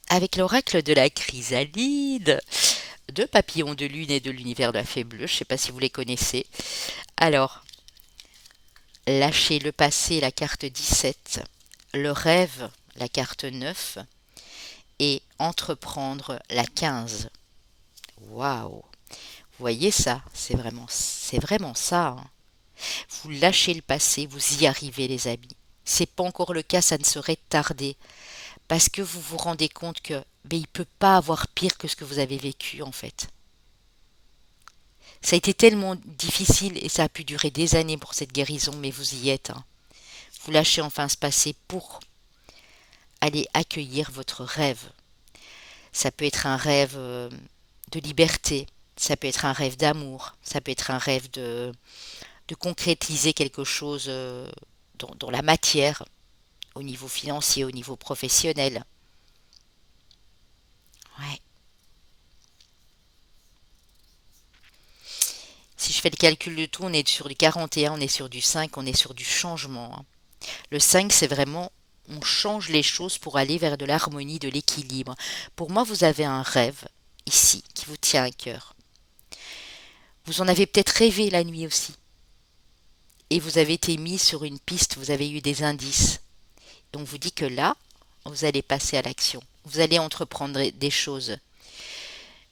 avec l'oracle de la chrysalide, de Papillon de Lune et de l'univers de la Fée Bleue, je ne sais pas si vous les connaissez. Alors, lâcher le passé, la carte 17, le rêve, la carte 9, et entreprendre la 15. Waouh! Vous voyez ça? C'est vraiment ça, hein. Vous lâchez le passé, vous y arrivez, les amis. C'est pas encore le cas, ça ne saurait tarder. Parce que vous vous rendez compte que il peut pas avoir pire que ce que vous avez vécu, en fait. Ça a été tellement difficile et ça a pu durer des années pour cette guérison, mais vous y êtes, hein. Vous lâchez enfin ce passé pour aller accueillir votre rêve. Ça peut être un rêve de liberté, ça peut être un rêve d'amour, ça peut être un rêve de concrétiser quelque chose dans la matière, au niveau financier, au niveau professionnel. Ouais. Si je fais le calcul de tout, on est sur du 41, on est sur du 5, on est sur du changement, hein. Le 5, c'est vraiment, on change les choses pour aller vers de l'harmonie, de l'équilibre. Pour moi, vous avez un rêve ici qui vous tient à cœur. Vous en avez peut-être rêvé la nuit aussi. Et vous avez été mis sur une piste, vous avez eu des indices. Et on vous dit que là, vous allez passer à l'action. Vous allez entreprendre des choses.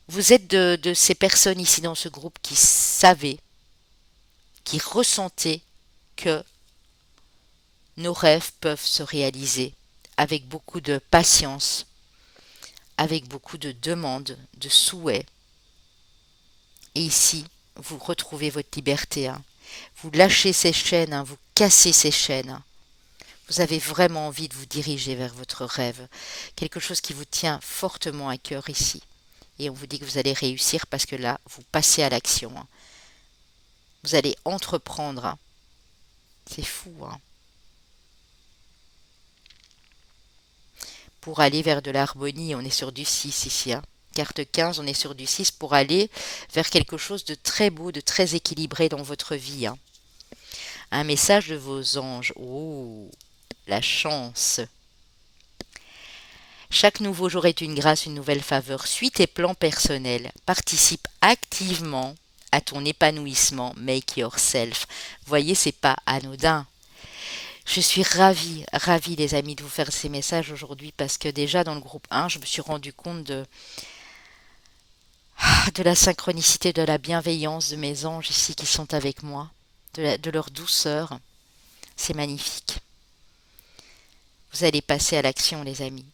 Vous êtes de ces personnes ici dans ce groupe qui savaient, qui ressentaient que nos rêves peuvent se réaliser avec beaucoup de patience, avec beaucoup de demandes, de souhaits. Et ici, vous retrouvez votre liberté, hein. Vous lâchez ces chaînes, hein, vous cassez ces chaînes, hein. Vous avez vraiment envie de vous diriger vers votre rêve, quelque chose qui vous tient fortement à cœur ici. Et on vous dit que vous allez réussir parce que là, vous passez à l'action, hein. Vous allez entreprendre, hein. C'est fou, hein. Pour aller vers de l'harmonie, on est sur du 6 ici, hein. Carte 15, on est sur du 6 pour aller vers quelque chose de très beau, de très équilibré dans votre vie, hein. Un message de vos anges. Oh, la chance. Chaque nouveau jour est une grâce, une nouvelle faveur. Suis tes plans personnels. Participe activement à ton épanouissement. Make yourself. Voyez, c'est pas anodin. Je suis ravie, ravie les amis de vous faire ces messages aujourd'hui parce que déjà dans le groupe 1, je me suis rendu compte de la synchronicité, de la bienveillance de mes anges ici qui sont avec moi, de leur douceur. C'est magnifique. Vous allez passer à l'action les amis.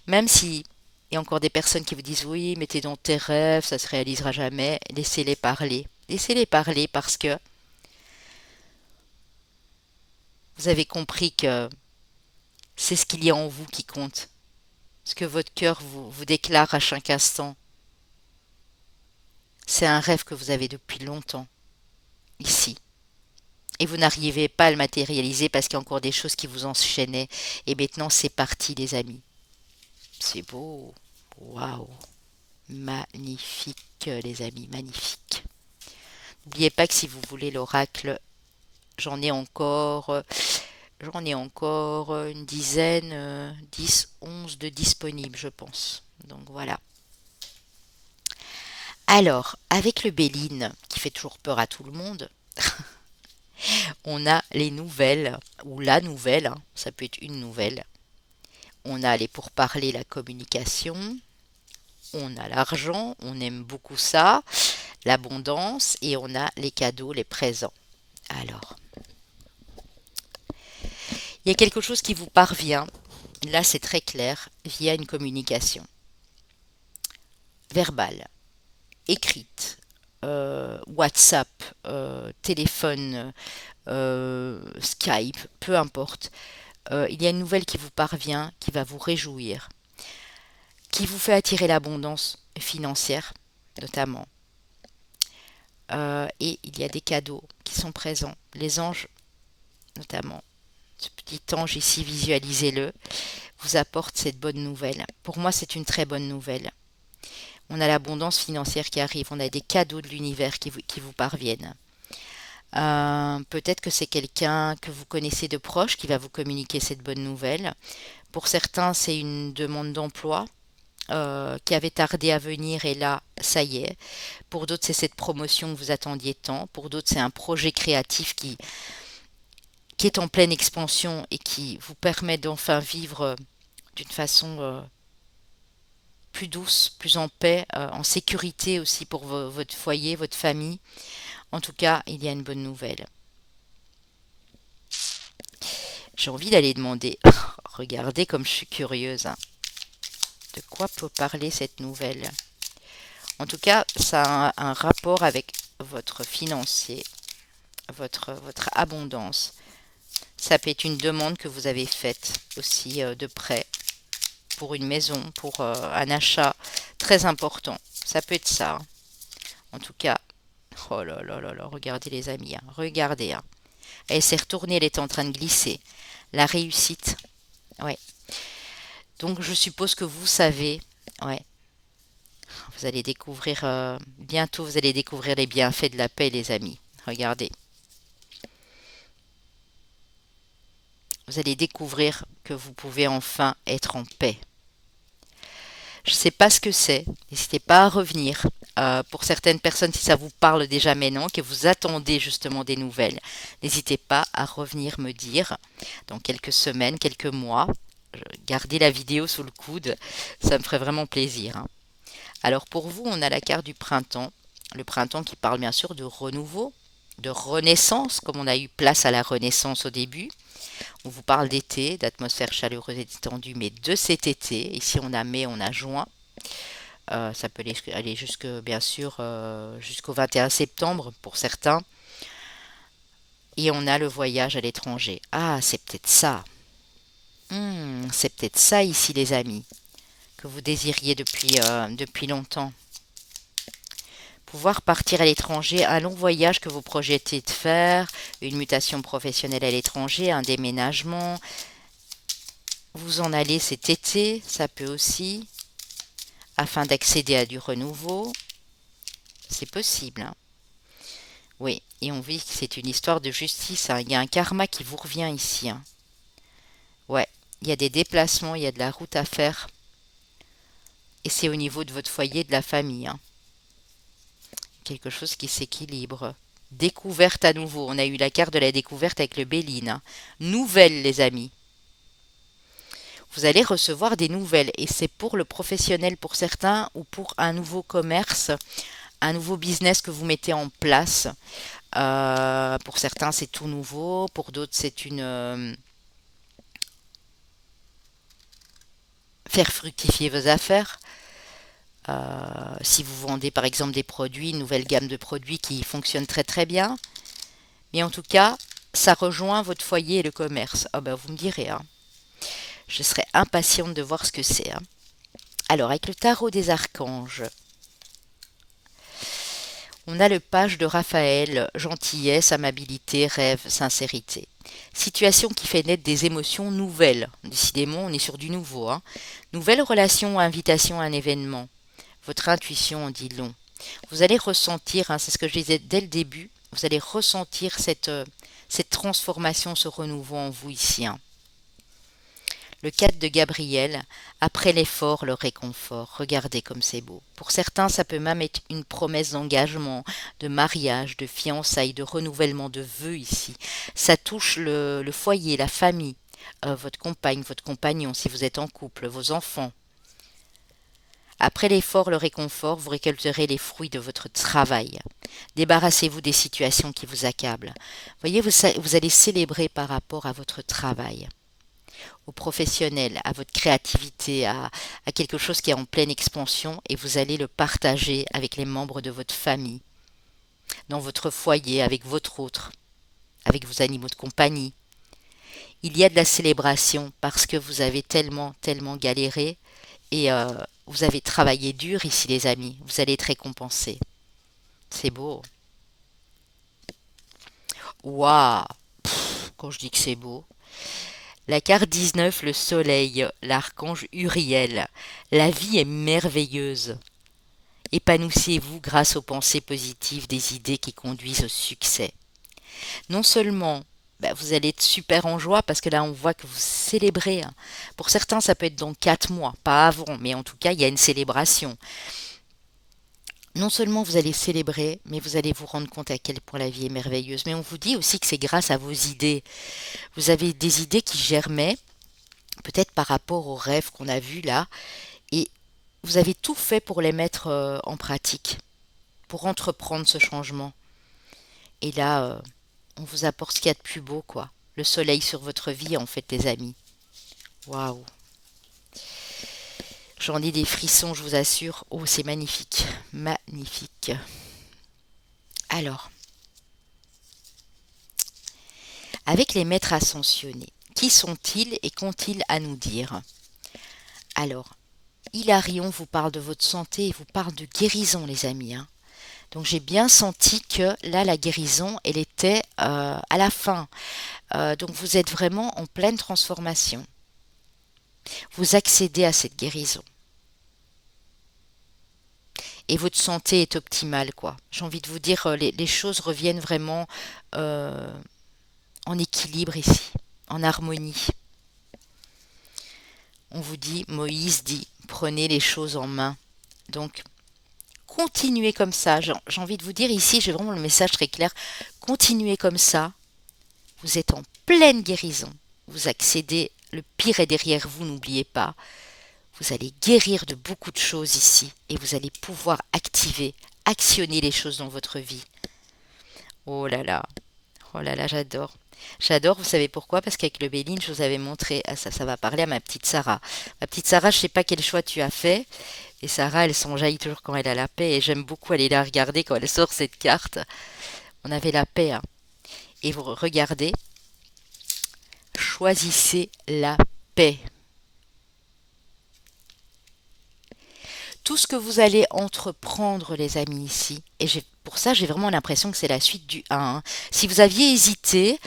Même si il y a encore des personnes qui vous disent oui, mais t'es dans tes rêves, ça se réalisera jamais, laissez-les parler. Laissez-les parler parce que vous avez compris que c'est ce qu'il y a en vous qui compte. Ce que votre cœur vous déclare à chaque instant. C'est un rêve que vous avez depuis longtemps, ici. Et vous n'arrivez pas à le matérialiser parce qu'il y a encore des choses qui vous enchaînaient. Et maintenant, c'est parti, les amis. C'est beau. Waouh. Magnifique, les amis, magnifique. N'oubliez pas que si vous voulez l'oracle, j'en ai encore, une dizaine, 10, 11 de disponibles, je pense. Donc voilà. Alors, avec le Béline, qui fait toujours peur à tout le monde, on a les nouvelles, ou la nouvelle, hein, ça peut être une nouvelle. On a les pourparlers, la communication, on a l'argent, on aime beaucoup ça, l'abondance, et on a les cadeaux, les présents. Alors, il y a quelque chose qui vous parvient, là c'est très clair, via une communication verbale, écrite, WhatsApp, téléphone, Skype, peu importe. Il y a une nouvelle qui vous parvient, qui va vous réjouir, qui vous fait attirer l'abondance financière, notamment. Et il y a des cadeaux qui sont présents. Les anges, notamment. Ce petit ange ici, visualisez-le, vous apporte cette bonne nouvelle. Pour moi, c'est une très bonne nouvelle. On a l'abondance financière qui arrive, on a des cadeaux de l'univers qui vous parviennent. Peut-être que c'est quelqu'un que vous connaissez de proche qui va vous communiquer cette bonne nouvelle. Pour certains, c'est une demande d'emploi qui avait tardé à venir et là, ça y est. Pour d'autres, c'est cette promotion que vous attendiez tant. Pour d'autres, c'est un projet créatif qui est en pleine expansion et qui vous permet d'enfin vivre d'une façon plus douce, plus en paix, en sécurité aussi pour votre foyer, votre famille. En tout cas, il y a une bonne nouvelle. J'ai envie d'aller demander, regardez comme je suis curieuse, hein. De quoi peut parler cette nouvelle? En tout cas, ça a un rapport avec votre financier, votre abondance. Ça peut être une demande que vous avez faite aussi de prêt pour une maison, pour un achat très important. Ça peut être ça, hein. En tout cas, oh là là là là, regardez les amis, hein, regardez, hein. Elle s'est retournée, elle est en train de glisser. La réussite, ouais. Donc je suppose que vous savez, ouais, vous allez découvrir, bientôt vous allez découvrir les bienfaits de la paix, les amis. Regardez. Vous allez découvrir que vous pouvez enfin être en paix. Je ne sais pas ce que c'est. N'hésitez pas à revenir. Pour certaines personnes, si ça vous parle déjà maintenant, que vous attendez justement des nouvelles, n'hésitez pas à revenir me dire dans quelques semaines, quelques mois. Gardez la vidéo sous le coude, ça me ferait vraiment plaisir, hein. Alors pour vous, on a la carte du printemps. Le printemps qui parle bien sûr de renouveau, de renaissance, comme on a eu place à la renaissance au début. On vous parle d'été, d'atmosphère chaleureuse et détendue, mais de cet été. Ici, on a mai, on a juin. Ça peut aller jusque, bien sûr, jusqu'au 21 septembre pour certains. Et on a le voyage à l'étranger. Ah, c'est peut-être ça. C'est peut-être ça ici, les amis, que vous désiriez depuis longtemps. Pouvoir partir à l'étranger, un long voyage que vous projetez de faire, une mutation professionnelle à l'étranger, un déménagement. Vous en allez cet été, ça peut aussi, afin d'accéder à du renouveau. C'est possible, hein. Oui, et on vit que c'est une histoire de justice, hein. Il y a un karma qui vous revient ici, hein. Ouais, il y a des déplacements, il y a de la route à faire. Et c'est au niveau de votre foyer, de la famille, hein. Quelque chose qui s'équilibre. Découverte à nouveau. On a eu la carte de la découverte avec le Béline, hein. Nouvelle, les amis. Vous allez recevoir des nouvelles et c'est pour le professionnel pour certains ou pour un nouveau commerce, un nouveau business que vous mettez en place. Pour certains, c'est tout nouveau. Pour d'autres, c'est faire fructifier vos affaires. Si vous vendez par exemple des produits, une nouvelle gamme de produits qui fonctionne très très bien. Mais en tout cas, ça rejoint votre foyer et le commerce. Ah ben, vous me direz, hein. Je serais impatiente de voir ce que c'est, hein. Alors, avec le tarot des archanges, on a le page de Raphaël, gentillesse, amabilité, rêve, sincérité. Situation qui fait naître des émotions nouvelles. Décidément, on est sur du nouveau, hein. Nouvelle relation, invitation à un événement. Votre intuition en dit long. Vous allez ressentir, hein, c'est ce que je disais dès le début, vous allez ressentir cette transformation, ce renouveau en vous ici, hein. Le 4 de Gabriel, après l'effort, le réconfort. Regardez comme c'est beau. Pour certains, ça peut même être une promesse d'engagement, de mariage, de fiançailles, de renouvellement de vœux ici. Ça touche le foyer, la famille, votre compagne, votre compagnon, si vous êtes en couple, vos enfants. Après l'effort, le réconfort, vous récolterez les fruits de votre travail. Débarrassez-vous des situations qui vous accablent. Voyez, vous allez célébrer par rapport à votre travail, au professionnel, à votre créativité, à quelque chose qui est en pleine expansion et vous allez le partager avec les membres de votre famille, dans votre foyer, avec votre autre, avec vos animaux de compagnie. Il y a de la célébration parce que vous avez tellement, tellement galéré et vous avez travaillé dur ici, les amis. Vous allez être récompensés. C'est beau. Waouh! Quand je dis que c'est beau. La carte 19, le soleil, l'archange Uriel. La vie est merveilleuse. Épanouissez-vous grâce aux pensées positives des idées qui conduisent au succès. Non seulement vous allez être super en joie parce que là on voit que vous célébrez. Pour certains ça peut être dans 4 mois, pas avant, mais en tout cas il y a une célébration. Non seulement vous allez célébrer, mais vous allez vous rendre compte à quel point la vie est merveilleuse. Mais on vous dit aussi que c'est grâce à vos idées. Vous avez des idées qui germaient, peut-être par rapport aux rêves qu'on a vus là, et vous avez tout fait pour les mettre en pratique, pour entreprendre ce changement. Et là, on vous apporte ce qu'il y a de plus beau, quoi. Le soleil sur votre vie, en fait, les amis. Waouh! J'en ai des frissons, je vous assure. Oh, c'est magnifique. Magnifique. Alors, avec les maîtres ascensionnés, qui sont-ils et qu'ont-ils à nous dire? Alors, Hilarion vous parle de votre santé et vous parle de guérison, les amis. Donc j'ai bien senti que là, la guérison, elle était à la fin. Donc vous êtes vraiment en pleine transformation. Vous accédez à cette guérison. Et votre santé est optimale, quoi. J'ai envie de vous dire, les choses reviennent vraiment en équilibre ici, en harmonie. On vous dit, Moïse dit, prenez les choses en main. Donc, continuez comme ça. J'ai envie de vous dire ici, j'ai vraiment le message très clair. Continuez comme ça. Vous êtes en pleine guérison. Vous accédez, le pire est derrière vous, n'oubliez pas. Vous allez guérir de beaucoup de choses ici et vous allez pouvoir actionner les choses dans votre vie. Oh là là, j'adore. J'adore, vous savez pourquoi? Parce qu'avec le Béline, je vous avais montré, ça va parler à ma petite Sarah. Ma petite Sarah, je sais pas quel choix tu as fait. Et Sarah, elle s'enjaille toujours quand elle a la paix. Et j'aime beaucoup aller la regarder quand elle sort cette carte. On avait la paix. Et vous regardez, choisissez la paix. Tout ce que vous allez entreprendre, les amis, ici, et pour ça, j'ai vraiment l'impression que c'est la suite du 1. Si vous aviez hésité,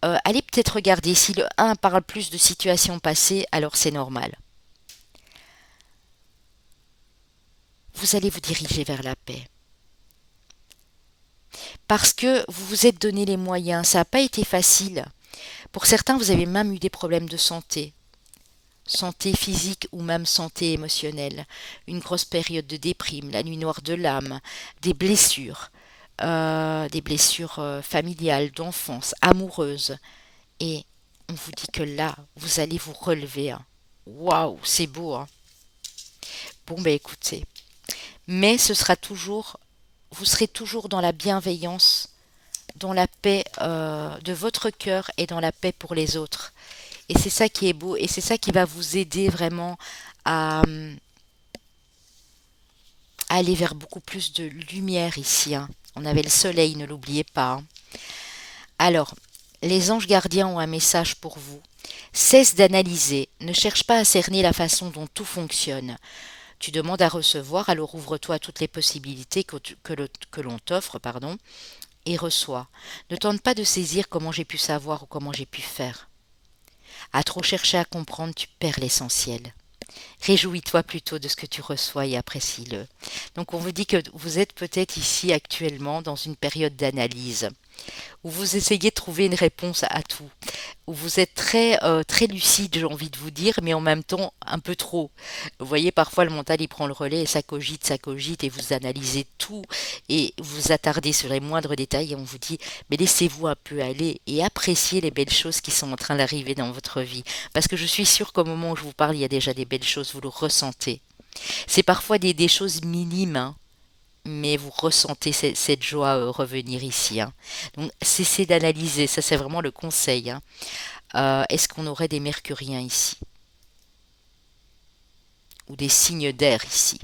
allez peut-être regarder. Si le 1 parle plus de situations passées, alors c'est normal. Vous allez vous diriger vers la paix. Parce que vous vous êtes donné les moyens. Ça n'a pas été facile. Pour certains, vous avez même eu des problèmes de santé. Santé physique ou même santé émotionnelle. Une grosse période de déprime, la nuit noire de l'âme, des blessures familiales, d'enfance, amoureuses. Et on vous dit que là, vous allez vous relever. Waouh, c'est beau. Bon, ben écoutez. Mais ce sera toujours, vous serez toujours dans la bienveillance, dans la paix de votre cœur et dans la paix pour les autres. Et c'est ça qui est beau et c'est ça qui va vous aider vraiment à aller vers beaucoup plus de lumière ici. On avait le soleil, ne l'oubliez pas. Alors, les anges gardiens ont un message pour vous. Cesse d'analyser, ne cherche pas à cerner la façon dont tout fonctionne. Tu demandes à recevoir, alors ouvre-toi à toutes les possibilités que l'on t'offre, et reçois. Ne tente pas de saisir comment j'ai pu savoir ou comment j'ai pu faire. À trop chercher à comprendre, tu perds l'essentiel. Réjouis-toi plutôt de ce que tu reçois et apprécie-le. Donc on vous dit que vous êtes peut-être ici actuellement dans une période d'analyse où vous essayez de trouver une réponse à tout. où vous êtes très lucide, j'ai envie de vous dire, mais en même temps un peu trop. Vous voyez, parfois le mental il prend le relais et ça cogite et vous analysez tout et vous attardez sur les moindres détails et on vous dit, mais laissez-vous un peu aller et appréciez les belles choses qui sont en train d'arriver dans votre vie. Parce que je suis sûre qu'au moment où je vous parle, il y a déjà des belles choses, vous le ressentez. C'est parfois des choses minimes, hein, mais vous ressentez cette joie revenir ici, hein. Donc cessez d'analyser, ça c'est vraiment le conseil, hein. Est-ce qu'on aurait des mercuriens ici? Ou des signes d'air ici?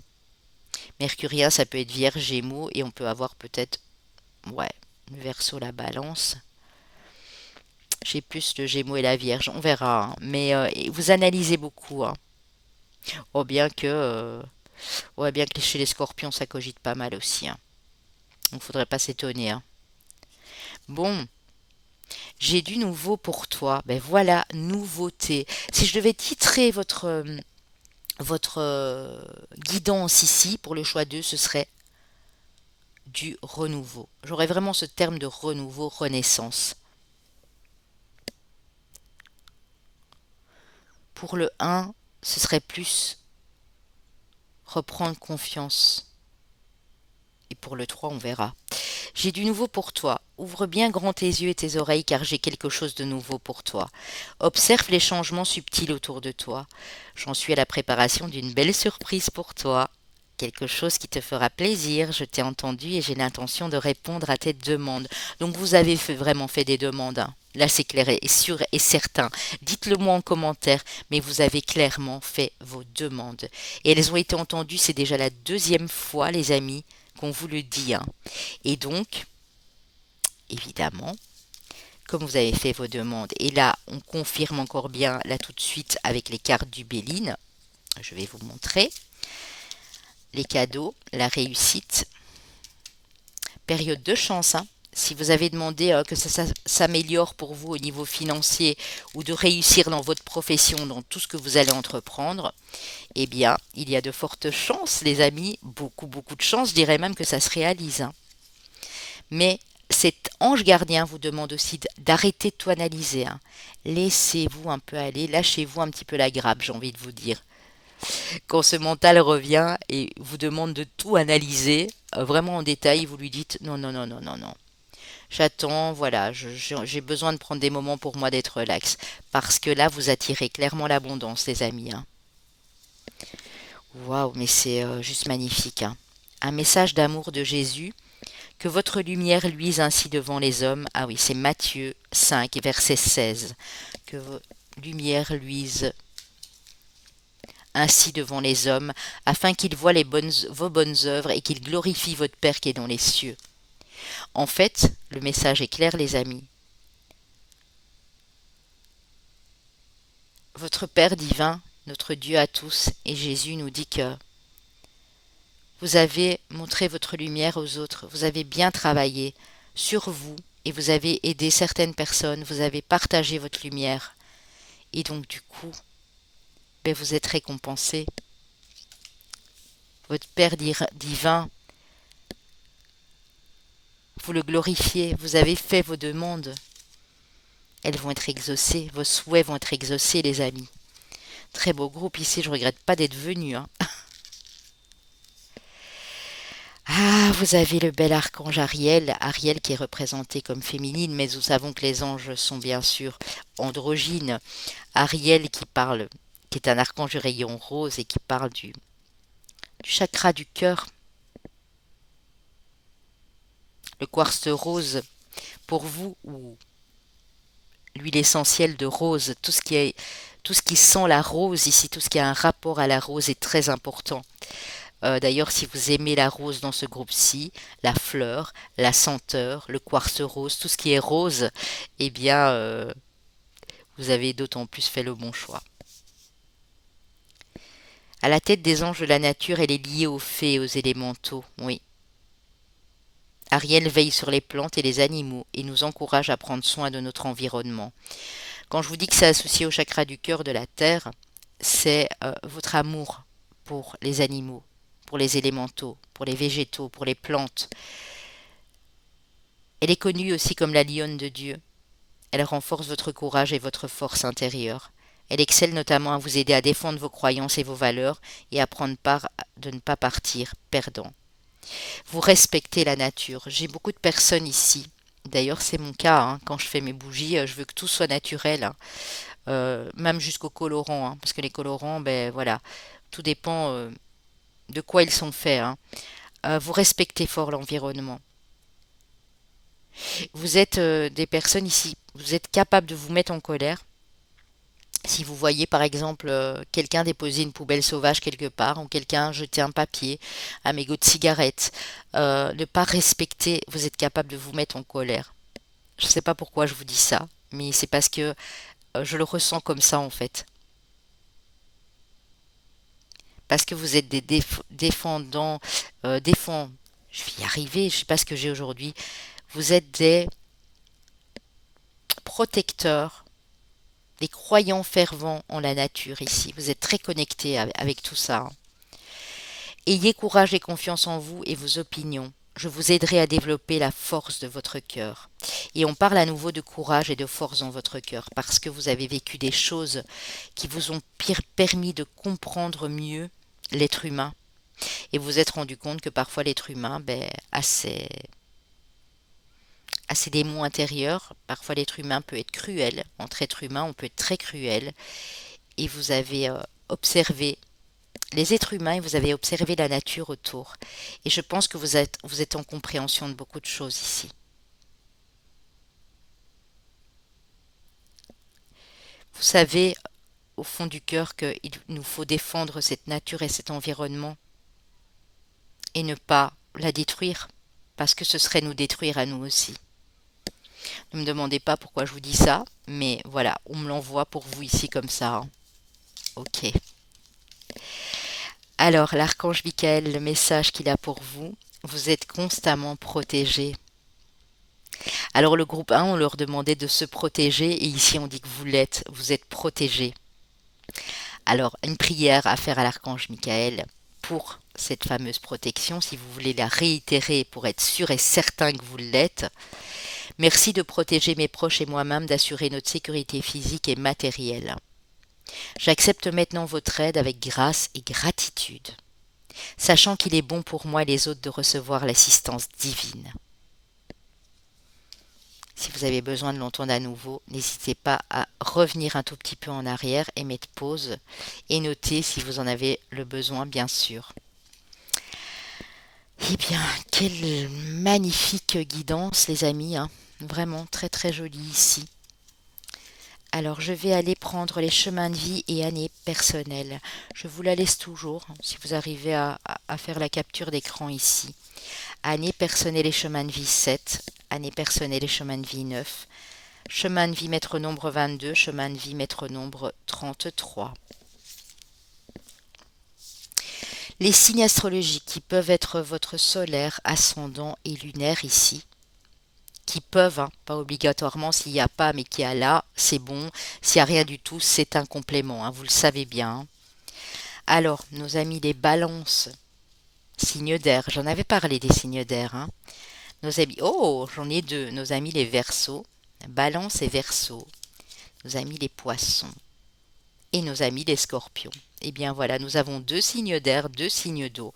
Mercurien, ça peut être Vierge, Gémeaux, et on peut avoir peut-être, ouais, le Verseau, la Balance. J'ai plus le Gémeaux et la Vierge, on verra, hein. Mais et vous analysez beaucoup, hein. Oh, bien que chez les Scorpions, ça cogite pas mal aussi, hein. Donc faudrait pas s'étonner, hein. Bon, j'ai du nouveau pour toi. Ben voilà, nouveauté. Si je devais titrer votre guidance ici pour le choix 2, ce serait du renouveau. J'aurais vraiment ce terme de renouveau, renaissance. Pour le 1, ce serait plus reprendre confiance. Et pour le 3, on verra. J'ai du nouveau pour toi. Ouvre bien grand tes yeux et tes oreilles car j'ai quelque chose de nouveau pour toi. Observe les changements subtils autour de toi. J'en suis à la préparation d'une belle surprise pour toi. Quelque chose qui te fera plaisir. Je t'ai entendu et j'ai l'intention de répondre à tes demandes. Donc vous avez vraiment fait des demandes, hein. Là c'est clair et sûr et certain. Dites-le moi en commentaire, mais vous avez clairement fait vos demandes. Et elles ont été entendues, c'est déjà la deuxième fois les amis qu'on vous le dit, hein. Et donc, évidemment, comme vous avez fait vos demandes, et là, on confirme encore bien, là tout de suite, avec les cartes du Béline, je vais vous montrer les cadeaux, la réussite, période de chance, hein. Si vous avez demandé que ça s'améliore pour vous au niveau financier ou de réussir dans votre profession, dans tout ce que vous allez entreprendre, eh bien, il y a de fortes chances, les amis, beaucoup, beaucoup de chances, je dirais même que ça se réalise, hein. Mais cet ange gardien vous demande aussi d'arrêter de tout analyser, hein. Laissez-vous un peu aller, lâchez-vous un petit peu la grappe, j'ai envie de vous dire. Quand ce mental revient et vous demande de tout analyser, vraiment en détail, vous lui dites non, non, non, non, non, non. J'attends, voilà, j'ai besoin de prendre des moments pour moi d'être relax. Parce que là, vous attirez clairement l'abondance, les amis, hein. Waouh, mais c'est juste magnifique, hein. Un message d'amour de Jésus. Que votre lumière luise ainsi devant les hommes. Ah oui, c'est Matthieu 5, verset 16. Que vos lumières luisent ainsi devant les hommes, afin qu'ils voient vos bonnes œuvres et qu'ils glorifient votre Père qui est dans les cieux. En fait, le message est clair, les amis. Votre Père divin, notre Dieu à tous, et Jésus nous dit que vous avez montré votre lumière aux autres, vous avez bien travaillé sur vous et vous avez aidé certaines personnes, vous avez partagé votre lumière. Et donc du coup, ben, vous êtes récompensé. Votre Père divin, vous le glorifiez, vous avez fait vos demandes. Elles vont être exaucées, vos souhaits vont être exaucés, les amis. Très beau groupe ici, je regrette pas d'être venu, hein. Ah, vous avez le bel archange Ariel, Ariel qui est représenté comme féminine, mais nous savons que les anges sont bien sûr androgynes. Ariel qui est un archange du rayon rose et qui parle du chakra du cœur, le quartz rose pour vous, ou l'huile essentielle de rose, tout ce qui sent la rose ici, tout ce qui a un rapport à la rose est très important. D'ailleurs, si vous aimez la rose dans ce groupe-ci, la fleur, la senteur, le quartz rose, tout ce qui est rose, eh bien, vous avez d'autant plus fait le bon choix. À la tête des anges de la nature, elle est liée aux fées et aux élémentaux, oui. Ariel veille sur les plantes et les animaux et nous encourage à prendre soin de notre environnement. Quand je vous dis que c'est associé au chakra du cœur de la terre, c'est votre amour pour les animaux, pour les élémentaux, pour les végétaux, pour les plantes. Elle est connue aussi comme la lionne de Dieu. Elle renforce votre courage et votre force intérieure. Elle excelle notamment à vous aider à défendre vos croyances et vos valeurs et à prendre part de ne pas partir perdant. Vous respectez la nature. J'ai beaucoup de personnes ici. D'ailleurs, c'est mon cas, hein. Quand je fais mes bougies, je veux que tout soit naturel, hein. Même jusqu'aux colorants, hein, parce que les colorants, ben voilà, tout dépend de quoi ils sont faits, hein. Vous respectez fort l'environnement. Vous êtes des personnes ici, vous êtes capable de vous mettre en colère. Si vous voyez par exemple quelqu'un déposer une poubelle sauvage quelque part ou quelqu'un jeter un papier, un mégot de cigarette, ne pas respecter, vous êtes capable de vous mettre en colère. Je ne sais pas pourquoi je vous dis ça, mais c'est parce que je le ressens comme ça en fait. Parce que vous êtes des défendants, je vais y arriver, je ne sais pas ce que j'ai aujourd'hui. Vous êtes des protecteurs, des croyants fervents en la nature ici. Vous êtes très connectés avec tout ça, hein. Ayez courage et confiance en vous et vos opinions. Je vous aiderai à développer la force de votre cœur. Et on parle à nouveau de courage et de force dans votre cœur parce que vous avez vécu des choses qui vous ont permis de comprendre mieux l'être humain. Et vous vous êtes rendu compte que parfois l'être humain a ses démons intérieurs. Parfois l'être humain peut être cruel. Entre êtres humains, on peut être très cruel. Et vous avez observé les êtres humains et vous avez observé la nature autour. Et je pense que vous êtes en compréhension de beaucoup de choses ici. Vous savez au fond du cœur qu'il nous faut défendre cette nature et cet environnement et ne pas la détruire, parce que ce serait nous détruire à nous aussi. Ne me demandez pas pourquoi je vous dis ça, mais voilà, on me l'envoie pour vous ici comme ça, hein. Ok. Alors, l'archange Michael, le message qu'il a pour vous, vous êtes constamment protégé. Alors, le groupe 1, on leur demandait de se protéger, et ici on dit que vous l'êtes, vous êtes protégé. Alors, une prière à faire à l'archange Michael pour cette fameuse protection, si vous voulez la réitérer pour être sûr et certain que vous l'êtes. Merci de protéger mes proches et moi-même, d'assurer notre sécurité physique et matérielle. J'accepte maintenant votre aide avec grâce et gratitude, sachant qu'il est bon pour moi et les autres de recevoir l'assistance divine. Si vous avez besoin de l'entendre à nouveau, n'hésitez pas à revenir un tout petit peu en arrière et mettre pause et noter si vous en avez le besoin, bien sûr. Eh bien, quelle magnifique guidance, les amis, hein. Vraiment très très jolie ici. Alors, je vais aller prendre les chemins de vie et années personnelles. Je vous la laisse toujours, hein, si vous arrivez à faire la capture d'écran ici. Année personnelle et chemin de vie 7, année personnelle et chemin de vie 9, chemin de vie maître nombre 22, chemin de vie maître nombre 33. Les signes astrologiques qui peuvent être votre solaire, ascendant et lunaire ici, qui peuvent, hein, pas obligatoirement, s'il n'y a pas mais qu'il y a là, c'est bon. S'il n'y a rien du tout, c'est un complément, hein, vous le savez bien, hein. Alors, nos amis les balances, signes d'air, j'en avais parlé des signes d'air, hein. Nos amis, oh, j'en ai deux, nos amis les Verseaux, Balance et Verseau, nos amis les Poissons et nos amis les Scorpions. Eh bien voilà, nous avons deux signes d'air, deux signes d'eau.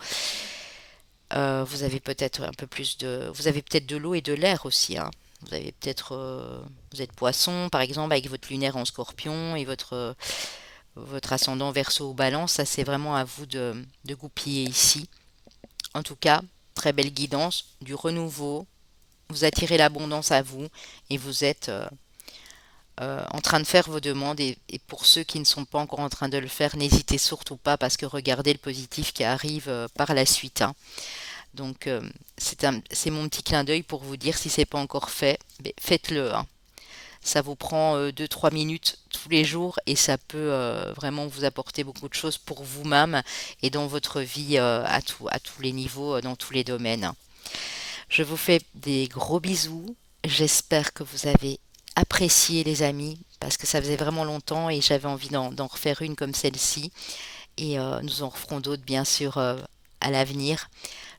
Vous avez peut-être un peu plus de... Vous avez peut-être de l'eau et de l'air aussi, hein. Vous avez peut-être... vous êtes poisson, par exemple, avec votre lunaire en scorpion et votre ascendant verso ou balance. Ça, c'est vraiment à vous de goupiller ici. En tout cas, très belle guidance, du renouveau. Vous attirez l'abondance à vous et vous êtes en train de faire vos demandes. Et pour ceux qui ne sont pas encore en train de le faire, n'hésitez surtout pas parce que regardez le positif qui arrive par la suite, hein. Donc, c'est mon petit clin d'œil pour vous dire, si c'est pas encore fait, faites-le, hein. Ça vous prend 2-3 minutes tous les jours et ça peut vraiment vous apporter beaucoup de choses pour vous-même et dans votre vie à tous les niveaux, dans tous les domaines, hein. Je vous fais des gros bisous. J'espère que vous avez apprécié, les amis, parce que ça faisait vraiment longtemps et j'avais envie d'en refaire une comme celle-ci. Et nous en referons d'autres, bien sûr, à l'avenir.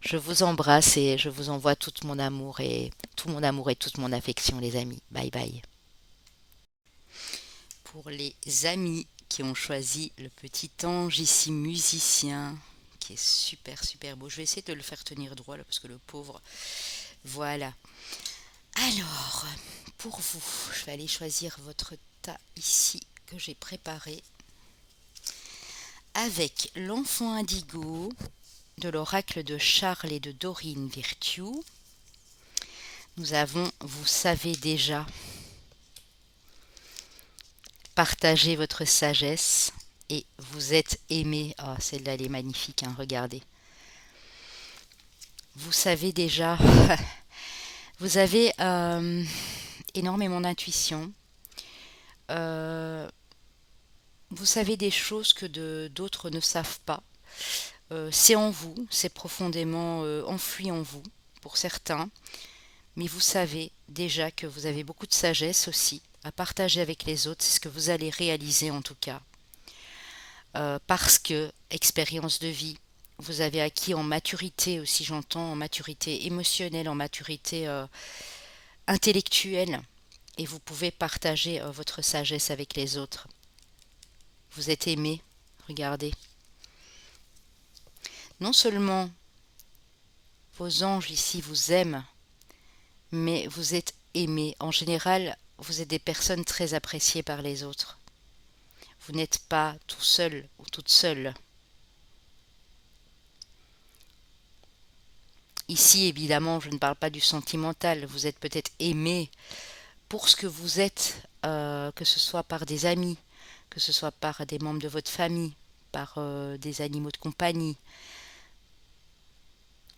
Je vous embrasse et je vous envoie tout mon amour et toute mon affection, les amis. Bye bye. pour les amis qui ont choisi le petit ange ici musicien, qui est super super beau. Je vais essayer de le faire tenir droit là parce que le pauvre. Voilà. Alors, pour vous, je vais aller choisir votre tas ici que j'ai préparé avec l'enfant indigo de l'oracle de Charles et de Dorine Virtue. Nous avons, vous savez déjà, partagez votre sagesse et vous êtes aimé. Ah, celle-là, elle est magnifique, hein, regardez. Vous savez déjà, vous avez énormément d'intuition. Euh, vous savez des choses que d'autres ne savent pas. C'est en vous, c'est profondément enfoui en vous, pour certains. Mais vous savez déjà que vous avez beaucoup de sagesse aussi à partager avec les autres. C'est ce que vous allez réaliser en tout cas. Parce que, expérience de vie, vous avez acquis en maturité aussi, j'entends, en maturité émotionnelle, en maturité intellectuelle, et vous pouvez partager votre sagesse avec les autres. Vous êtes aimé, regardez. Non seulement vos anges ici vous aiment, mais vous êtes aimé. En général, vous êtes des personnes très appréciées par les autres. Vous n'êtes pas tout seul ou toute seule. Ici, évidemment, je ne parle pas du sentimental. Vous êtes peut-être aimé pour ce que vous êtes, que ce soit par des amis, que ce soit par des membres de votre famille, par des animaux de compagnie.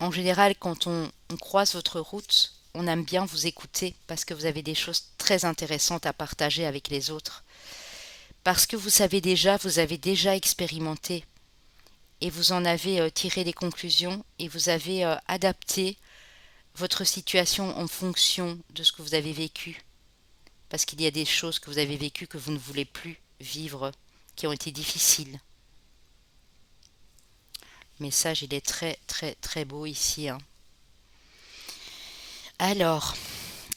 En général, quand on croise votre route, on aime bien vous écouter parce que vous avez des choses très intéressantes à partager avec les autres. Parce que vous savez déjà, vous avez déjà expérimenté et vous en avez tiré des conclusions et vous avez adapté votre situation en fonction de ce que vous avez vécu. Parce qu'il y a des choses que vous avez vécues que vous ne voulez plus vivre, qui ont été difficiles. Le message, il est très très très beau ici, hein. Alors,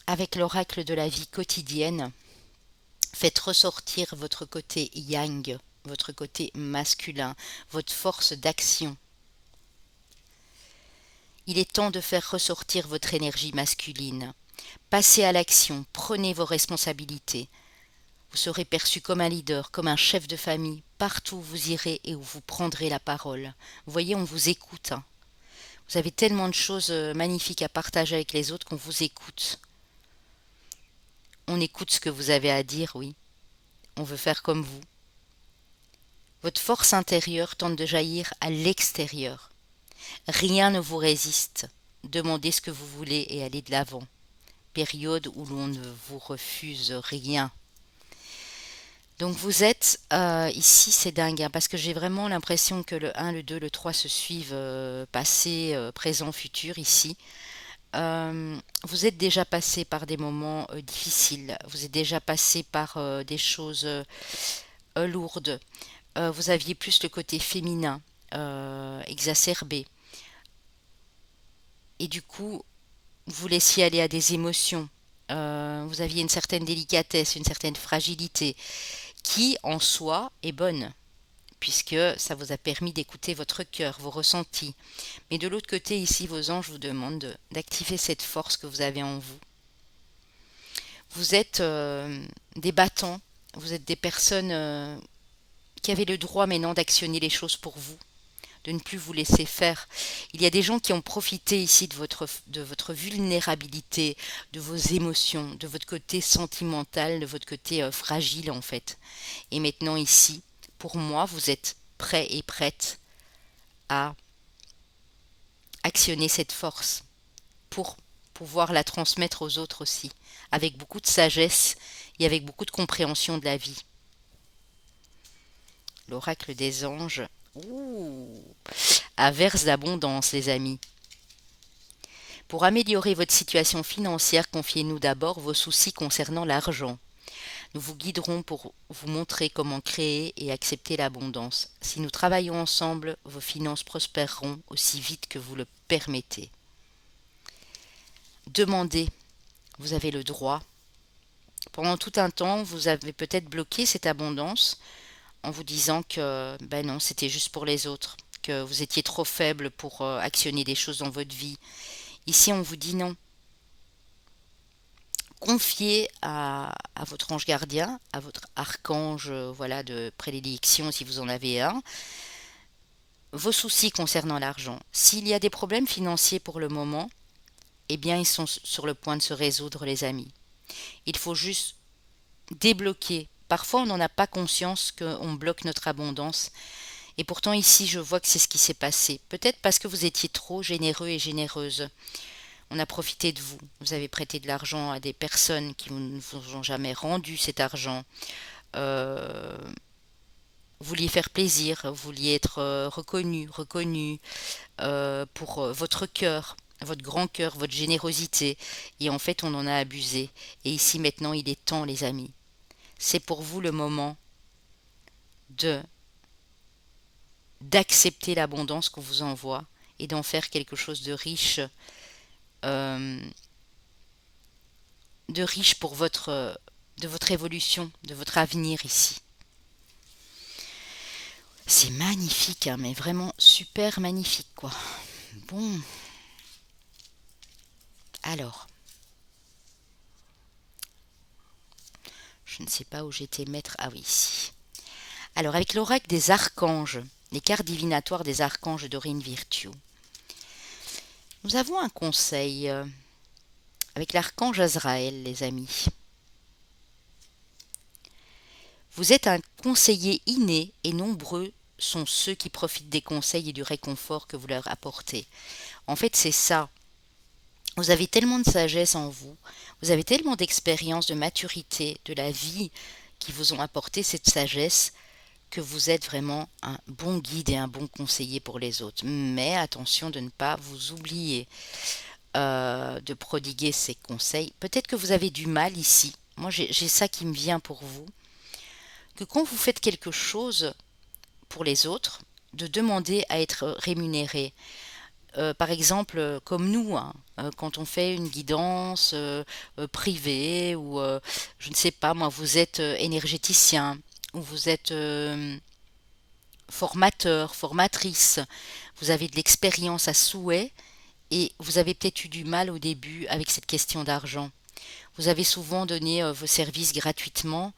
avec l'oracle de la vie quotidienne, faites ressortir votre côté yang, votre côté masculin, votre force d'action. Il est temps de faire ressortir votre énergie masculine. Passez à l'action, prenez vos responsabilités. Vous serez perçu comme un leader, comme un chef de famille, partout où vous irez et où vous prendrez la parole. Vous voyez, on vous écoute, hein. Vous avez tellement de choses magnifiques à partager avec les autres qu'on vous écoute. On écoute ce que vous avez à dire, oui. On veut faire comme vous. Votre force intérieure tente de jaillir à l'extérieur. Rien ne vous résiste. Demandez ce que vous voulez et allez de l'avant. Période où l'on ne vous refuse rien. Donc vous êtes, ici c'est dingue, hein, parce que j'ai vraiment l'impression que le 1, le 2, le 3 se suivent, passé, présent, futur ici. Vous êtes déjà passé par des moments difficiles, vous êtes déjà passé par des choses lourdes. Vous aviez plus le côté féminin exacerbé. Et du coup, vous laissiez aller à des émotions. Vous aviez une certaine délicatesse, une certaine fragilité, qui en soi est bonne, puisque ça vous a permis d'écouter votre cœur, vos ressentis. Mais de l'autre côté, ici, vos anges vous demandent d'activer cette force que vous avez en vous. Vous êtes des battants, vous êtes des personnes qui avaient le droit maintenant d'actionner les choses pour vous, de ne plus vous laisser faire. Il y a des gens qui ont profité ici de votre vulnérabilité, de vos émotions, de votre côté sentimental, de votre côté fragile en fait. Et maintenant ici, pour moi, vous êtes prêts et prêtes à actionner cette force pour pouvoir la transmettre aux autres aussi, avec beaucoup de sagesse et avec beaucoup de compréhension de la vie. L'oracle des anges, ouh, averse d'abondance, les amis. Pour améliorer votre situation financière, confiez-nous d'abord vos soucis concernant l'argent. Nous vous guiderons pour vous montrer comment créer et accepter l'abondance. Si nous travaillons ensemble, vos finances prospéreront aussi vite que vous le permettez. Demandez, vous avez le droit. Pendant tout un temps, vous avez peut-être bloqué cette abondance en vous disant que ben non, c'était juste pour les autres, que vous étiez trop faible pour actionner des choses dans votre vie. Ici, on vous dit non. Confiez à votre ange gardien, à votre archange voilà, de prédilection si vous en avez un, vos soucis concernant l'argent. S'il y a des problèmes financiers pour le moment, eh bien ils sont sur le point de se résoudre les amis. Il faut juste débloquer. Parfois on n'en a pas conscience qu'on bloque notre abondance. Et pourtant ici je vois que c'est ce qui s'est passé. Peut-être parce que vous étiez trop généreux et généreuse. On a profité de vous. Vous avez prêté de l'argent à des personnes qui ne vous ont jamais rendu cet argent. Euh, vous vouliez faire plaisir, vous vouliez être reconnu pour votre cœur, votre grand cœur, votre générosité. Et en fait, on en a abusé. Et ici, maintenant, il est temps, les amis. C'est pour vous le moment de d'accepter l'abondance qu'on vous envoie et d'en faire quelque chose euh, de riche pour de votre évolution, de votre avenir ici. C'est magnifique, hein, mais vraiment super magnifique, quoi. Bon, alors, je ne sais pas où j'étais mettre. Ah oui, ici. Alors, avec l'oracle des archanges, les cartes divinatoires des archanges d'Aurine Virtue, nous avons un conseil avec l'archange Azraël, les amis. Vous êtes un conseiller inné et nombreux sont ceux qui profitent des conseils et du réconfort que vous leur apportez. En fait, c'est ça. Vous avez tellement de sagesse en vous, vous avez tellement d'expérience, de maturité, de la vie qui vous ont apporté cette sagesse que vous êtes vraiment un bon guide et un bon conseiller pour les autres. Mais attention de ne pas vous oublier de prodiguer ces conseils. Peut-être que vous avez du mal ici. Moi, j'ai ça qui me vient pour vous. Que quand vous faites quelque chose pour les autres, de demander à être rémunéré. Par exemple, comme nous, hein, quand on fait une guidance privée ou je ne sais pas, moi, vous êtes énergéticien ou vous êtes formateur, formatrice, vous avez de l'expérience à souhait et vous avez peut-être eu du mal au début avec cette question d'argent. Vous avez souvent donné vos services gratuitement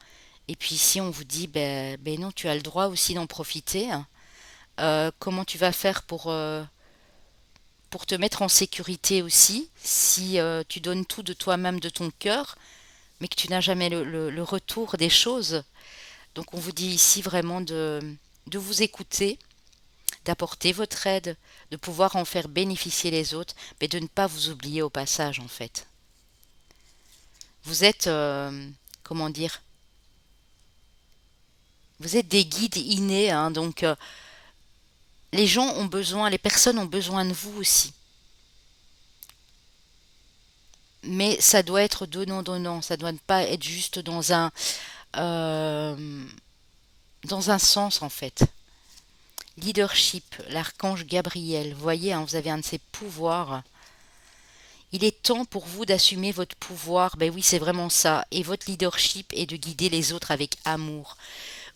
et puis ici on vous dit ben non, tu as le droit aussi d'en profiter, hein. Comment tu vas faire pour te mettre en sécurité aussi si tu donnes tout de toi-même, de ton cœur, mais que tu n'as jamais le retour des choses. Donc on vous dit ici vraiment de vous écouter, d'apporter votre aide, de pouvoir en faire bénéficier les autres, mais de ne pas vous oublier au passage en fait. Vous êtes, comment dire, vous êtes des guides innés, hein, donc les gens ont besoin, les personnes ont besoin de vous aussi. Mais ça doit être donnant-donnant, ça doit pas être juste euh, dans un sens en fait. Leadership, l'archange Gabriel, vous voyez, hein, vous avez un de ces pouvoirs. Il est temps pour vous d'assumer votre pouvoir, ben oui, c'est vraiment ça. Et votre leadership est de guider les autres avec amour.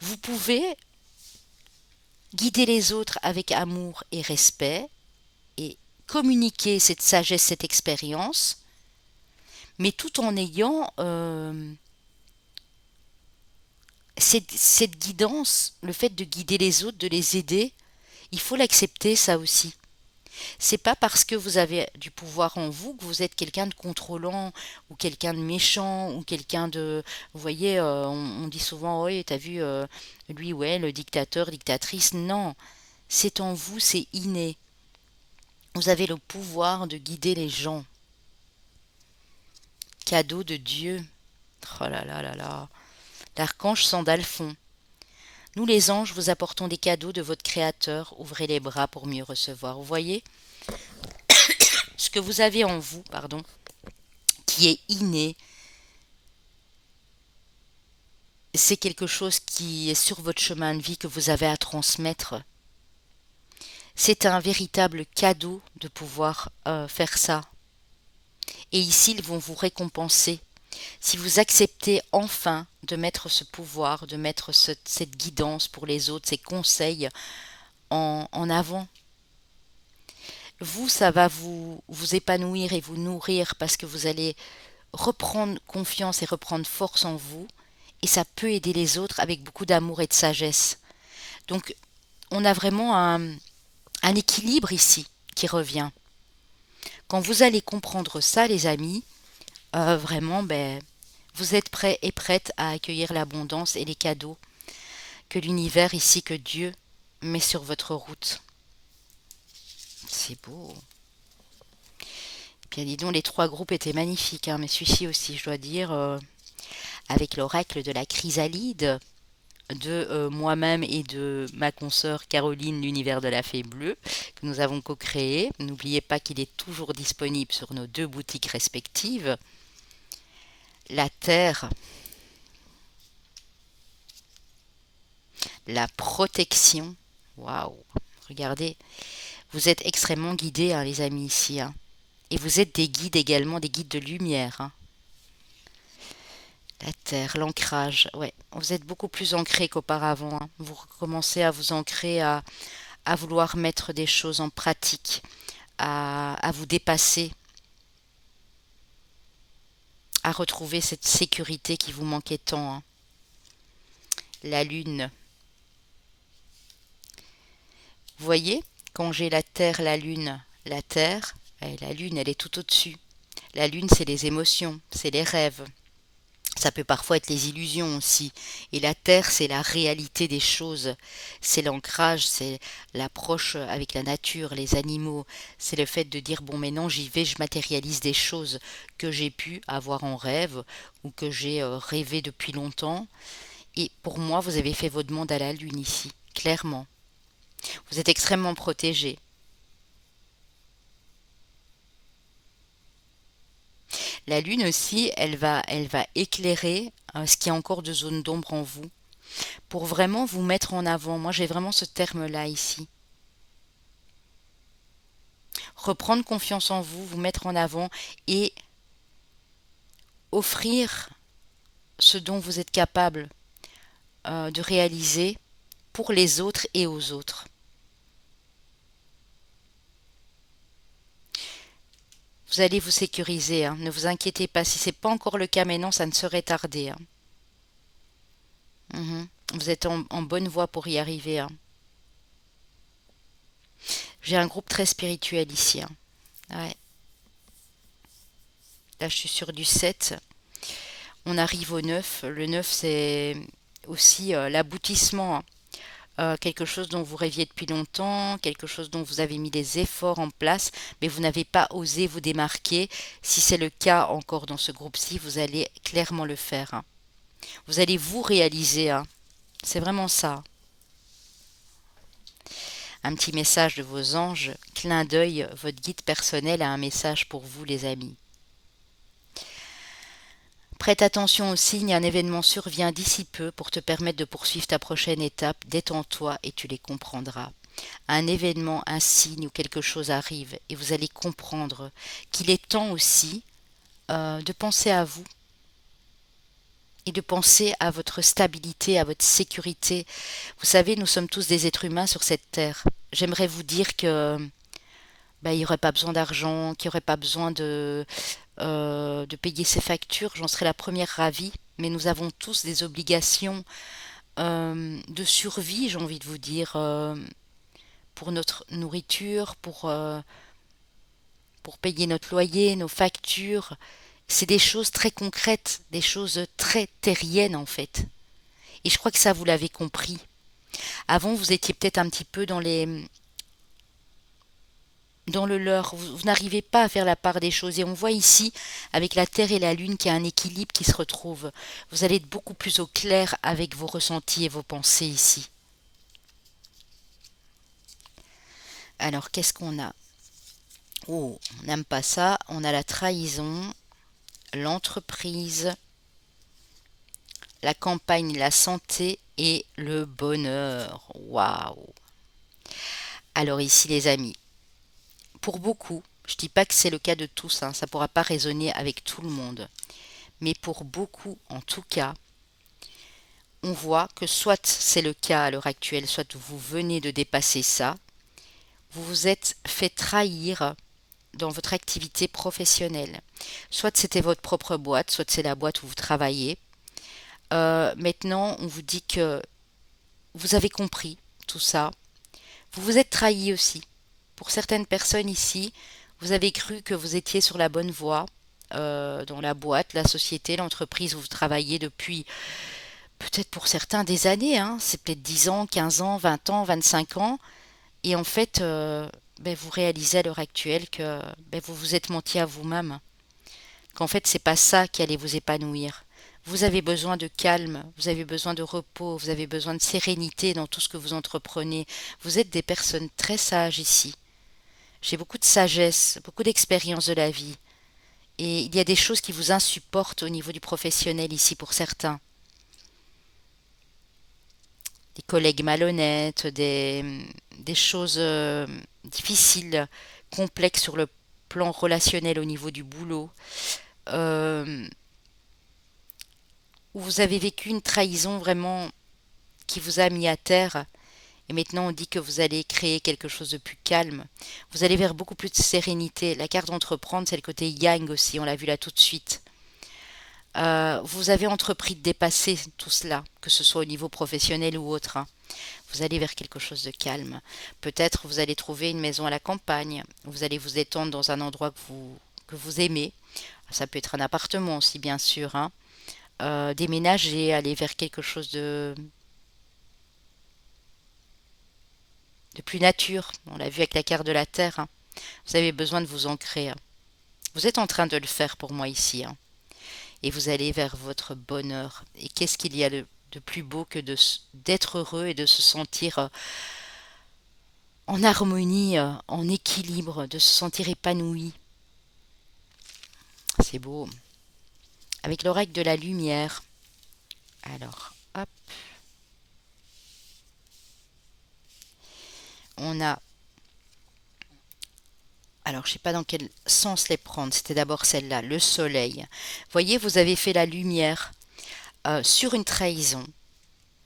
Vous pouvez guider les autres avec amour et respect et communiquer cette sagesse, cette expérience, mais tout en ayant cette guidance, le fait de guider les autres, de les aider, il faut l'accepter ça aussi. C'est pas parce que vous avez du pouvoir en vous que vous êtes quelqu'un de contrôlant ou quelqu'un de méchant ou quelqu'un de... Vous voyez, on dit souvent, oui, t'as vu, lui, ouais, le dictateur, dictatrice. Non, c'est en vous, c'est inné. Vous avez le pouvoir de guider les gens. Cadeau de Dieu. Oh là là là là. L'archange Sandalphon. Nous les anges vous apportons des cadeaux de votre Créateur, ouvrez les bras pour mieux recevoir. Vous voyez ce que vous avez en vous, pardon, qui est inné, c'est quelque chose qui est sur votre chemin de vie que vous avez à transmettre. C'est un véritable cadeau de pouvoir faire ça. Et ici, ils vont vous récompenser. Si vous acceptez enfin de mettre ce pouvoir, de mettre cette guidance pour les autres, ces conseils en avant, vous, ça va vous épanouir et vous nourrir parce que vous allez reprendre confiance et reprendre force en vous. Et ça peut aider les autres avec beaucoup d'amour et de sagesse. Donc, on a vraiment un équilibre ici qui revient. Quand vous allez comprendre ça, les amis, vraiment, ben, vous êtes prêts et prêtes à accueillir l'abondance et les cadeaux que l'univers ici, que Dieu met sur votre route. C'est beau. Bien dis donc, les trois groupes étaient magnifiques, hein, mais celui-ci aussi, je dois dire, avec l'oracle de la chrysalide, de moi-même et de ma consoeur Caroline, l'univers de la fée bleue, que nous avons co-créé. N'oubliez pas qu'il est toujours disponible sur nos deux boutiques respectives. La terre, la protection. Waouh! Regardez, vous êtes extrêmement guidés, hein, les amis, ici. Hein. Et vous êtes des guides également, des guides de lumière. Hein. La terre, l'ancrage. Ouais, vous êtes beaucoup plus ancrés qu'auparavant. Hein. Vous recommencez à vous ancrer, à vouloir mettre des choses en pratique, à vous dépasser, à retrouver cette sécurité qui vous manquait tant. Hein. La lune. Vous voyez, quand j'ai la terre, la lune, elle est tout au-dessus. La lune, c'est les émotions, c'est les rêves. Ça peut parfois être les illusions aussi. Et la terre, c'est la réalité des choses. C'est l'ancrage, c'est l'approche avec la nature, les animaux. C'est le fait de dire, bon, maintenant j'y vais, je matérialise des choses que j'ai pu avoir en rêve ou que j'ai rêvé depuis longtemps. Et pour moi, vous avez fait votre demande à la lune ici, clairement. Vous êtes extrêmement protégé. La lune aussi, elle va éclairer ce qui y a encore de zones d'ombre en vous pour vraiment vous mettre en avant. Moi, j'ai vraiment ce terme-là ici. Reprendre confiance en vous, vous mettre en avant et offrir ce dont vous êtes capable de réaliser pour les autres et aux autres. Vous allez vous sécuriser, hein. Ne vous inquiétez pas. Si ce n'est pas encore le cas maintenant, ça ne serait tardé. Hein. Mhm. Vous êtes en bonne voie pour y arriver. Hein. J'ai un groupe très spirituel ici. Hein. Ouais. Là, je suis sur du 7. On arrive au 9. Le 9, c'est aussi l'aboutissement. Hein. Quelque chose dont vous rêviez depuis longtemps, quelque chose dont vous avez mis des efforts en place, mais vous n'avez pas osé vous démarquer. Si c'est le cas encore dans ce groupe-ci, vous allez clairement le faire. Hein. Vous allez vous réaliser. Hein. C'est vraiment ça. Un petit message de vos anges, clin d'œil, votre guide personnel a un message pour vous, les amis. Prête attention aux signes, un événement survient d'ici peu pour te permettre de poursuivre ta prochaine étape. Détends-toi et tu les comprendras. Un événement, un signe ou quelque chose arrive et vous allez comprendre qu'il est temps aussi de penser à vous et de penser à votre stabilité, à votre sécurité. Vous savez, nous sommes tous des êtres humains sur cette terre. J'aimerais vous dire que il n'y aurait pas besoin d'argent, qu'il n'y aurait pas besoin de payer ses factures. J'en serais la première ravie. Mais nous avons tous des obligations de survie, j'ai envie de vous dire, pour notre nourriture, pour payer notre loyer, nos factures. C'est des choses très concrètes, des choses très terriennes en fait. Et je crois que ça, vous l'avez compris. Avant, vous étiez peut-être un petit peu dans le leur. Vous n'arrivez pas à faire la part des choses. Et on voit ici, avec la Terre et la Lune, qu'il y a un équilibre qui se retrouve. Vous allez être beaucoup plus au clair avec vos ressentis et vos pensées ici. Alors, qu'est-ce qu'on a? Oh, on n'aime pas ça. On a la trahison, l'entreprise, la campagne, la santé et le bonheur. Waouh! Alors ici, les amis, pour beaucoup, je dis pas que c'est le cas de tous, hein, ça pourra pas résonner avec tout le monde. mais pour beaucoup en tout cas, on voit que soit c'est le cas à l'heure actuelle, soit vous venez de dépasser ça, vous vous êtes fait trahir dans votre activité professionnelle. Soit c'était votre propre boîte, soit c'est la boîte où vous travaillez. Maintenant, on vous dit que vous avez compris tout ça. Vous vous êtes trahi aussi. Pour certaines personnes ici, vous avez cru que vous étiez sur la bonne voie dans la boîte, la société, l'entreprise où vous travaillez depuis peut-être pour certains des années, hein. C'est peut-être 10 ans, 15 ans, 20 ans, 25 ans. Et en fait, vous réalisez à l'heure actuelle que vous vous êtes menti à vous-même. Qu'en fait, c'est pas ça qui allait vous épanouir. Vous avez besoin de calme, vous avez besoin de repos, vous avez besoin de sérénité dans tout ce que vous entreprenez. Vous êtes des personnes très sages ici. J'ai beaucoup de sagesse, beaucoup d'expérience de la vie. Et il y a des choses qui vous insupportent au niveau du professionnel ici pour certains. Des collègues malhonnêtes, des choses difficiles, complexes sur le plan relationnel au niveau du boulot, euh, où vous avez vécu une trahison vraiment qui vous a mis à terre. Et maintenant, on dit que vous allez créer quelque chose de plus calme. Vous allez vers beaucoup plus de sérénité. La carte d'entreprendre, c'est le côté yang aussi, on l'a vu là tout de suite. Vous avez entrepris de dépasser tout cela, que ce soit au niveau professionnel ou autre, hein. Vous allez vers quelque chose de calme. Peut-être vous allez trouver une maison à la campagne. Vous allez vous étendre dans un endroit que vous aimez. Ça peut être un appartement aussi, bien sûr, hein. Déménager, aller vers quelque chose de plus nature. On l'a vu avec la carte de la Terre, hein. Vous avez besoin de vous ancrer, hein. Vous êtes en train de le faire pour moi ici, hein. Et vous allez vers votre bonheur. Et qu'est-ce qu'il y a de plus beau que d'être heureux et de se sentir en harmonie, en équilibre, de se sentir épanoui. C'est beau. Avec l'oracle de la lumière. Alors, hop. On a... Alors, je ne sais pas dans quel sens les prendre. C'était d'abord celle-là, le soleil. Voyez, vous avez fait la lumière sur une trahison,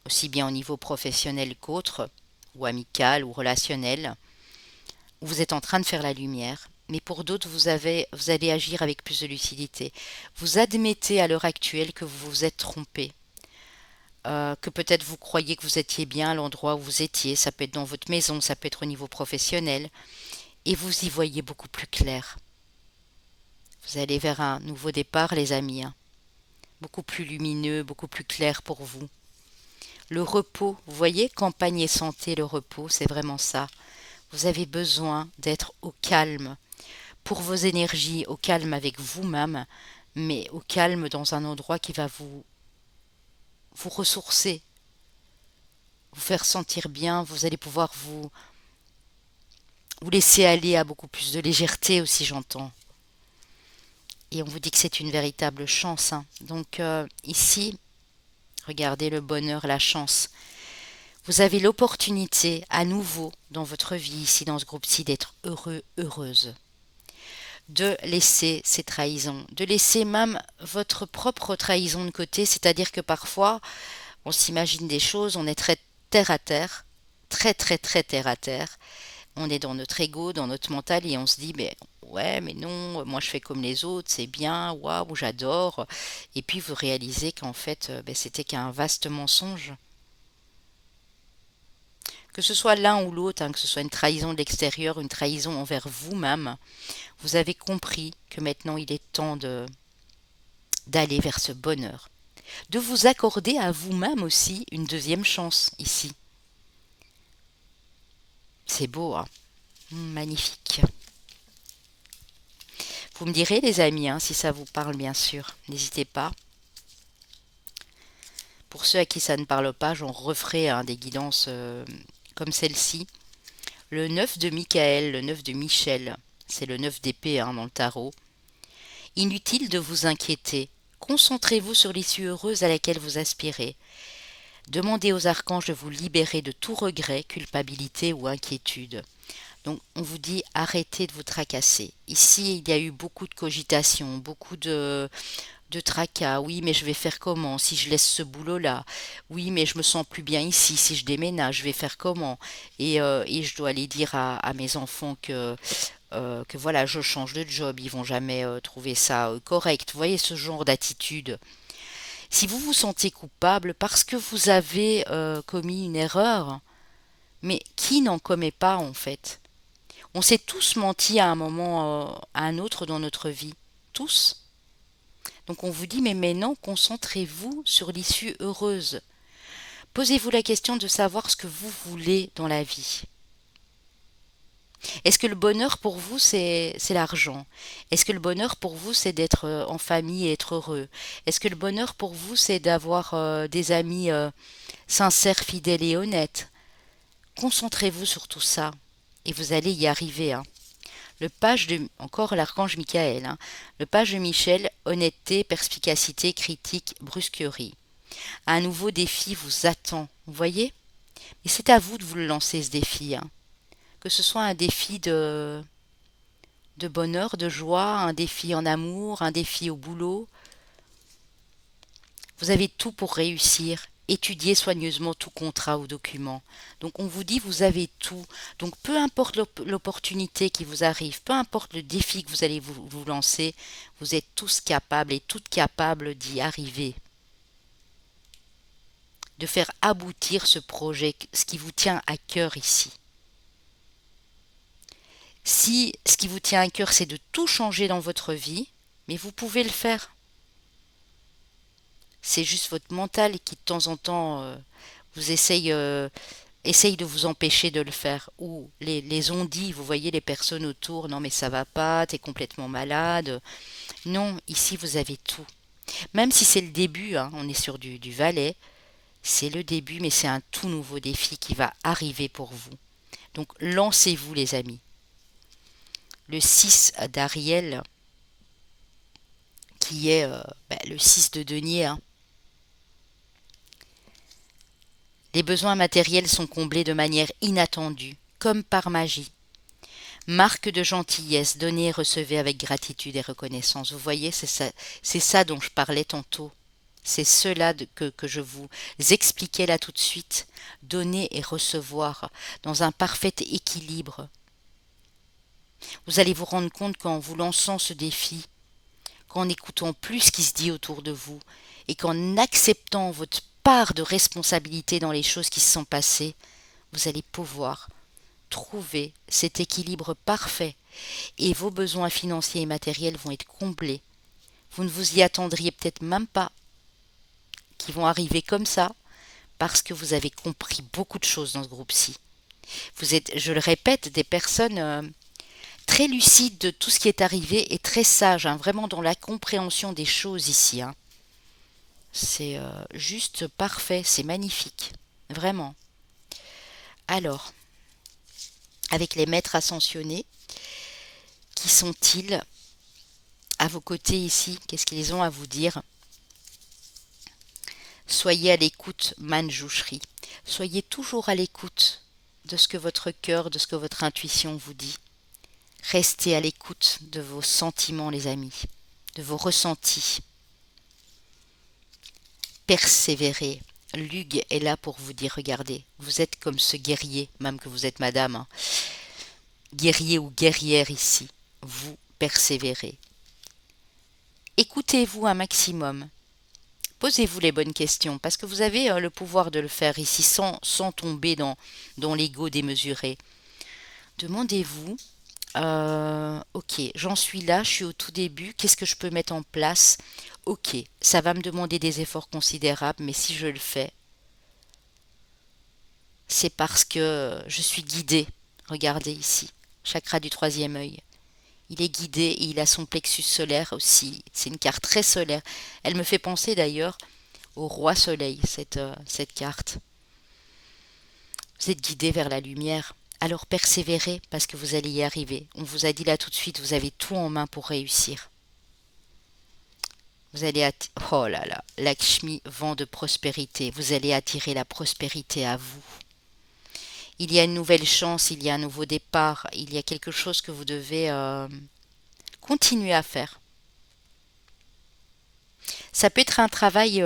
aussi bien au niveau professionnel qu'autre, ou amical, ou relationnel, où vous êtes en train de faire la lumière. Mais pour d'autres, vous allez agir avec plus de lucidité. Vous admettez à l'heure actuelle que vous vous êtes trompé, que peut-être vous croyez que vous étiez bien à l'endroit où vous étiez. Ça peut être dans votre maison, ça peut être au niveau professionnel. Et vous y voyez beaucoup plus clair. Vous allez vers un nouveau départ, les amis, hein. Beaucoup plus lumineux, beaucoup plus clair pour vous. Le repos, vous voyez, campagne et santé, le repos, c'est vraiment ça. Vous avez besoin d'être au calme pour vos énergies, au calme avec vous-même, mais au calme dans un endroit qui va vous ressourcer, vous faire sentir bien. Vous allez pouvoir vous laisser aller à beaucoup plus de légèreté aussi, j'entends. Et on vous dit que c'est une véritable chance, hein. Donc ici, regardez le bonheur, la chance. Vous avez l'opportunité à nouveau dans votre vie, ici dans ce groupe-ci, d'être heureux, heureuse. De laisser ces trahisons, de laisser même votre propre trahison de côté, c'est-à-dire que parfois, on s'imagine des choses, on est très terre à terre, très très très terre à terre, on est dans notre ego, dans notre mental et on se dit, mais ouais, mais non, moi je fais comme les autres, c'est bien, waouh, j'adore. Et puis vous réalisez qu'en fait, c'était qu'un vaste mensonge. Que ce soit l'un ou l'autre, hein, que ce soit une trahison de l'extérieur, une trahison envers vous-même, vous avez compris que maintenant il est temps d'aller vers ce bonheur, de vous accorder à vous-même aussi une deuxième chance ici. C'est beau, hein. Magnifique. Vous me direz, les amis, hein, si ça vous parle, bien sûr. N'hésitez pas. Pour ceux à qui ça ne parle pas, j'en referai, hein, des guidances comme celle-ci. Le 9 de Michael, le 9 de Michel, c'est le 9 d'épée, hein, dans le tarot. Inutile de vous inquiéter. Concentrez-vous sur l'issue heureuse à laquelle vous aspirez. Demandez aux archanges de vous libérer de tout regret, culpabilité ou inquiétude. Donc on vous dit arrêtez de vous tracasser. Ici, il y a eu beaucoup de cogitation, beaucoup De tracas, oui, mais je vais faire comment si je laisse ce boulot-là? Oui, mais je me sens plus bien ici, si je déménage, je vais faire comment? Et je dois aller dire à mes enfants que voilà, je change de job, ils vont jamais trouver ça correct. Vous voyez ce genre d'attitude. Si vous vous sentez coupable parce que vous avez commis une erreur, mais qui n'en commet pas en fait? On s'est tous menti à un moment, à un autre dans notre vie. Tous. Donc on vous dit, mais non, concentrez-vous sur l'issue heureuse. Posez-vous la question de savoir ce que vous voulez dans la vie. Est-ce que le bonheur pour vous, c'est l'argent? Est-ce que le bonheur pour vous, c'est d'être en famille et être heureux? Est-ce que le bonheur pour vous, c'est d'avoir des amis sincères, fidèles et honnêtes? Concentrez-vous sur tout ça et vous allez y arriver, hein. Le page de encore l'archange Michael, hein. Le page de Michel, honnêteté, perspicacité, critique, brusquerie. Un nouveau défi vous attend, vous voyez? Et c'est à vous de vous le lancer ce défi, hein. Que ce soit un défi de bonheur, de joie, un défi en amour, un défi au boulot. Vous avez tout pour réussir. Étudiez soigneusement tout contrat ou document. Donc on vous dit vous avez tout. Donc peu importe l'opportunité qui vous arrive, peu importe le défi que vous allez vous lancer, vous êtes tous capables et toutes capables d'y arriver. De faire aboutir ce projet, ce qui vous tient à cœur ici. Si ce qui vous tient à cœur, c'est de tout changer dans votre vie, mais vous pouvez le faire. C'est juste votre mental qui de temps en temps vous essaye de vous empêcher de le faire. Ou les on-dit, vous voyez les personnes autour, non mais ça va pas, t'es complètement malade. Non, ici vous avez tout. Même si c'est le début, hein, on est sur du valet, c'est le début, mais c'est un tout nouveau défi qui va arriver pour vous. Donc lancez-vous les amis. Le 6 d'Ariel, qui est le 6 de denier, hein. Les besoins matériels sont comblés de manière inattendue, comme par magie. Marque de gentillesse, donnez et recevez avec gratitude et reconnaissance. Vous voyez, c'est ça dont je parlais tantôt. C'est cela que je vous expliquais là tout de suite. Donner et recevoir dans un parfait équilibre. Vous allez vous rendre compte qu'en vous lançant ce défi, qu'en écoutant plus ce qui se dit autour de vous et qu'en acceptant votre part de responsabilité dans les choses qui se sont passées, vous allez pouvoir trouver cet équilibre parfait et vos besoins financiers et matériels vont être comblés. Vous ne vous y attendriez peut-être même pas qu'ils vont arriver comme ça parce que vous avez compris beaucoup de choses dans ce groupe-ci. Vous êtes, je le répète, des personnes très lucides de tout ce qui est arrivé et très sages, hein, vraiment dans la compréhension des choses ici, hein. C'est juste parfait, c'est magnifique, vraiment. Alors, avec les maîtres ascensionnés, qui sont-ils à vos côtés ici? Qu'est-ce qu'ils ont à vous dire? Soyez à l'écoute, Manjushri. Soyez toujours à l'écoute de ce que votre cœur, de ce que votre intuition vous dit. Restez à l'écoute de vos sentiments, les amis, de vos ressentis. Persévérez. Lug est là pour vous dire, regardez, vous êtes comme ce guerrier, même que vous êtes madame, hein. Guerrier ou guerrière ici. Vous persévérez. Écoutez-vous un maximum. Posez-vous les bonnes questions, parce que vous avez le pouvoir de le faire ici sans tomber dans l'ego démesuré. Demandez-vous, ok, j'en suis là, je suis au tout début, qu'est-ce que je peux mettre en place? Ok, ça va me demander des efforts considérables, mais si je le fais, c'est parce que je suis guidée. Regardez ici, chakra du troisième œil. Il est guidé et il a son plexus solaire aussi. C'est une carte très solaire. Elle me fait penser d'ailleurs au roi soleil, cette carte. Vous êtes guidé vers la lumière. Alors persévérez parce que vous allez y arriver. On vous a dit là tout de suite, vous avez tout en main pour réussir. Vous allez oh là là, Lakshmi, vent de prospérité. Vous allez attirer la prospérité à vous. Il y a une nouvelle chance, il y a un nouveau départ, il y a quelque chose que vous devez continuer à faire. Ça peut être un travail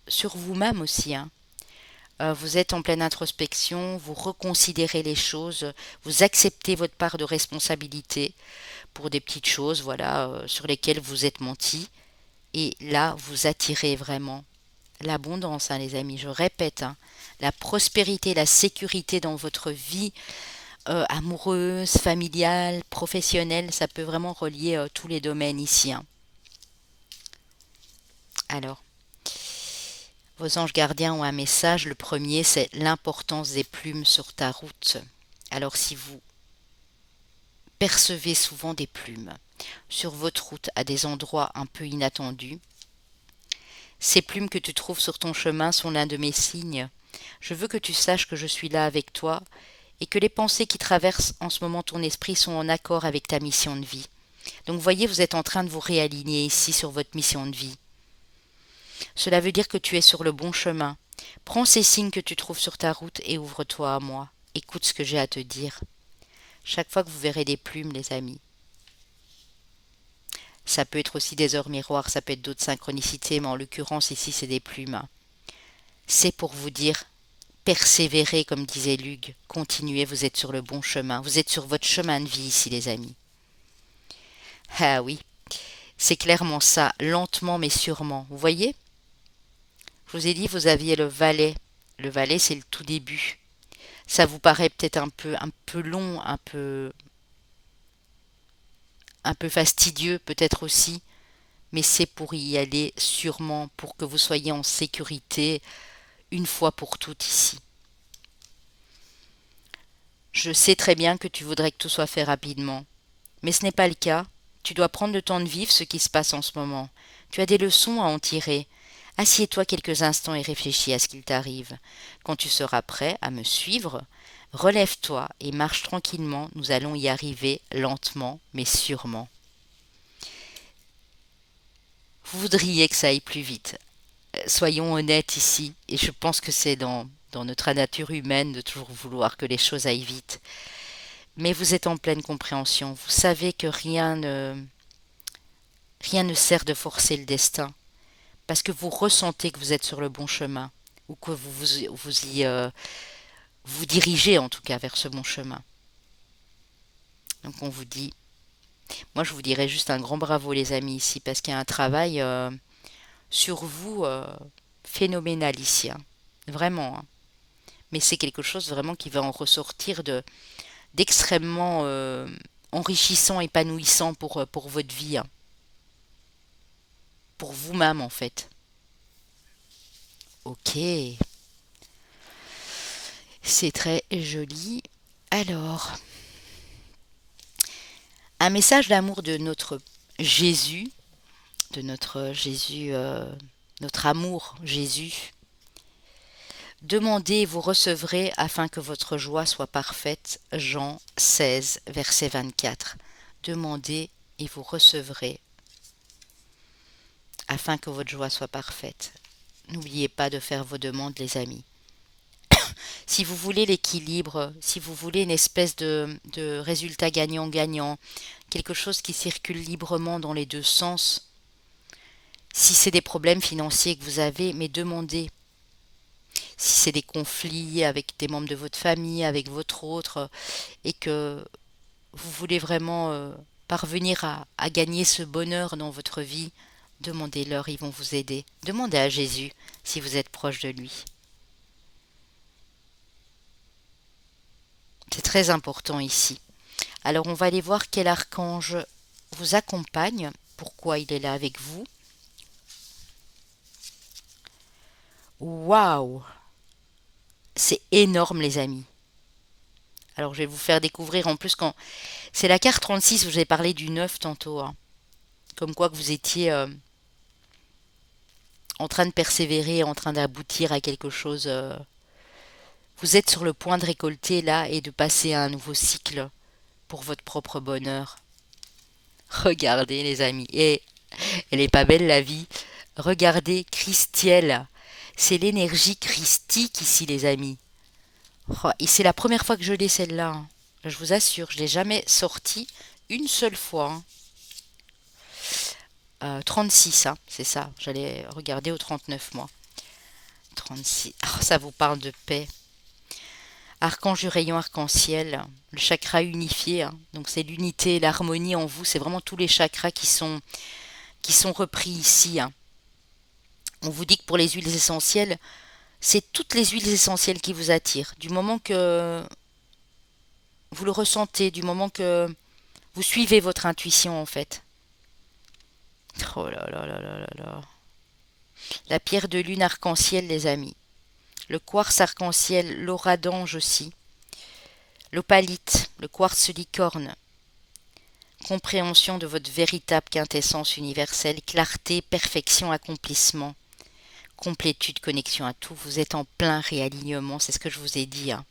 sur vous-même aussi, hein. Vous êtes en pleine introspection, vous reconsidérez les choses, vous acceptez votre part de responsabilité pour des petites choses, voilà, sur lesquelles vous êtes menti. Et là, vous attirez vraiment l'abondance, hein, les amis. Je répète, hein, la prospérité, la sécurité dans votre vie amoureuse, familiale, professionnelle, ça peut vraiment relier tous les domaines ici, hein. Alors, vos anges gardiens ont un message. Le premier, c'est l'importance des plumes sur ta route. Alors, si vous percevez souvent des plumes sur votre route à des endroits un peu inattendus, ces plumes que tu trouves sur ton chemin sont l'un de mes signes. Je veux que tu saches que je suis là avec toi et que les pensées qui traversent en ce moment ton esprit sont en accord avec ta mission de vie. Donc voyez, vous êtes en train de vous réaligner ici sur votre mission de vie. Cela veut dire que tu es sur le bon chemin. Prends ces signes que tu trouves sur ta route et ouvre-toi à moi. Écoute ce que j'ai à te dire. Chaque fois que vous verrez des plumes, les amis, ça peut être aussi des heures miroirs, ça peut être d'autres synchronicités, mais en l'occurrence ici c'est des plumes, hein. C'est pour vous dire, persévérez comme disait Luc, continuez, vous êtes sur le bon chemin, vous êtes sur votre chemin de vie ici les amis. Ah oui, c'est clairement ça, lentement mais sûrement, vous voyez? Je vous ai dit, vous aviez le valet. Le valet, c'est le tout début. Ça vous paraît peut-être un peu long, un peu fastidieux peut-être aussi, mais c'est pour y aller sûrement, pour que vous soyez en sécurité une fois pour toutes ici. Je sais très bien que tu voudrais que tout soit fait rapidement, mais ce n'est pas le cas. Tu dois prendre le temps de vivre ce qui se passe en ce moment. Tu as des leçons à en tirer. Assieds-toi quelques instants et réfléchis à ce qu'il t'arrive. Quand tu seras prêt à me suivre, relève-toi et marche tranquillement. Nous allons y arriver lentement mais sûrement. Vous voudriez que ça aille plus vite. Soyons honnêtes ici, et je pense que c'est dans notre nature humaine de toujours vouloir que les choses aillent vite. Mais vous êtes en pleine compréhension. Vous savez que rien ne sert de forcer le destin, parce que vous ressentez que vous êtes sur le bon chemin, ou que vous dirigez en tout cas vers ce bon chemin. Donc on vous dit, moi je vous dirais juste un grand bravo les amis ici, parce qu'il y a un travail sur vous phénoménal ici, hein. Vraiment, hein. Mais c'est quelque chose vraiment qui va en ressortir d'extrêmement enrichissant, épanouissant pour votre vie, hein. Pour vous-même en fait. Ok, c'est très joli. Alors, un message d'amour de notre Jésus, notre amour Jésus. Demandez et vous recevrez afin que votre joie soit parfaite. Jean 16, verset 24. Demandez et vous recevrez afin que votre joie soit parfaite. N'oubliez pas de faire vos demandes, les amis. Si vous voulez l'équilibre, si vous voulez une espèce de résultat gagnant-gagnant, quelque chose qui circule librement dans les deux sens, si c'est des problèmes financiers que vous avez, mais demandez. Si c'est des conflits avec des membres de votre famille, avec votre autre, et que vous voulez vraiment parvenir à gagner ce bonheur dans votre vie, demandez-leur, ils vont vous aider. Demandez à Jésus si vous êtes proche de lui. C'est très important ici. Alors on va aller voir quel archange vous accompagne, pourquoi il est là avec vous. Waouh! C'est énorme les amis. Alors je vais vous faire découvrir en plus quand... C'est la carte 36, je vous ai parlé du 9 tantôt, hein. Comme quoi que vous étiez en train de persévérer, en train d'aboutir à quelque chose. Vous êtes sur le point de récolter là et de passer à un nouveau cycle pour votre propre bonheur. Regardez les amis, et elle est pas belle la vie. Regardez Christiel, c'est l'énergie christique ici les amis. Oh, et c'est la première fois que je l'ai celle-là, hein. Je vous assure, je l'ai jamais sortie une seule fois, hein. 36, hein, c'est ça. J'allais regarder au 39 mois. 36. Ah, ça vous parle de paix. Archange du rayon arc-en-ciel, le chakra unifié, hein. Donc c'est l'unité, l'harmonie en vous. C'est vraiment tous les chakras qui sont repris ici, hein. On vous dit que pour les huiles essentielles, c'est toutes les huiles essentielles qui vous attirent. Du moment que vous le ressentez, du moment que vous suivez votre intuition en fait. Oh là là là là là là. La pierre de lune arc-en-ciel, les amis. Le quartz arc-en-ciel, l'aura d'ange aussi. L'opalite, le quartz licorne. Compréhension de votre véritable quintessence universelle, clarté, perfection, accomplissement, complétude, connexion à tout. Vous êtes en plein réalignement, c'est ce que je vous ai dit, hein.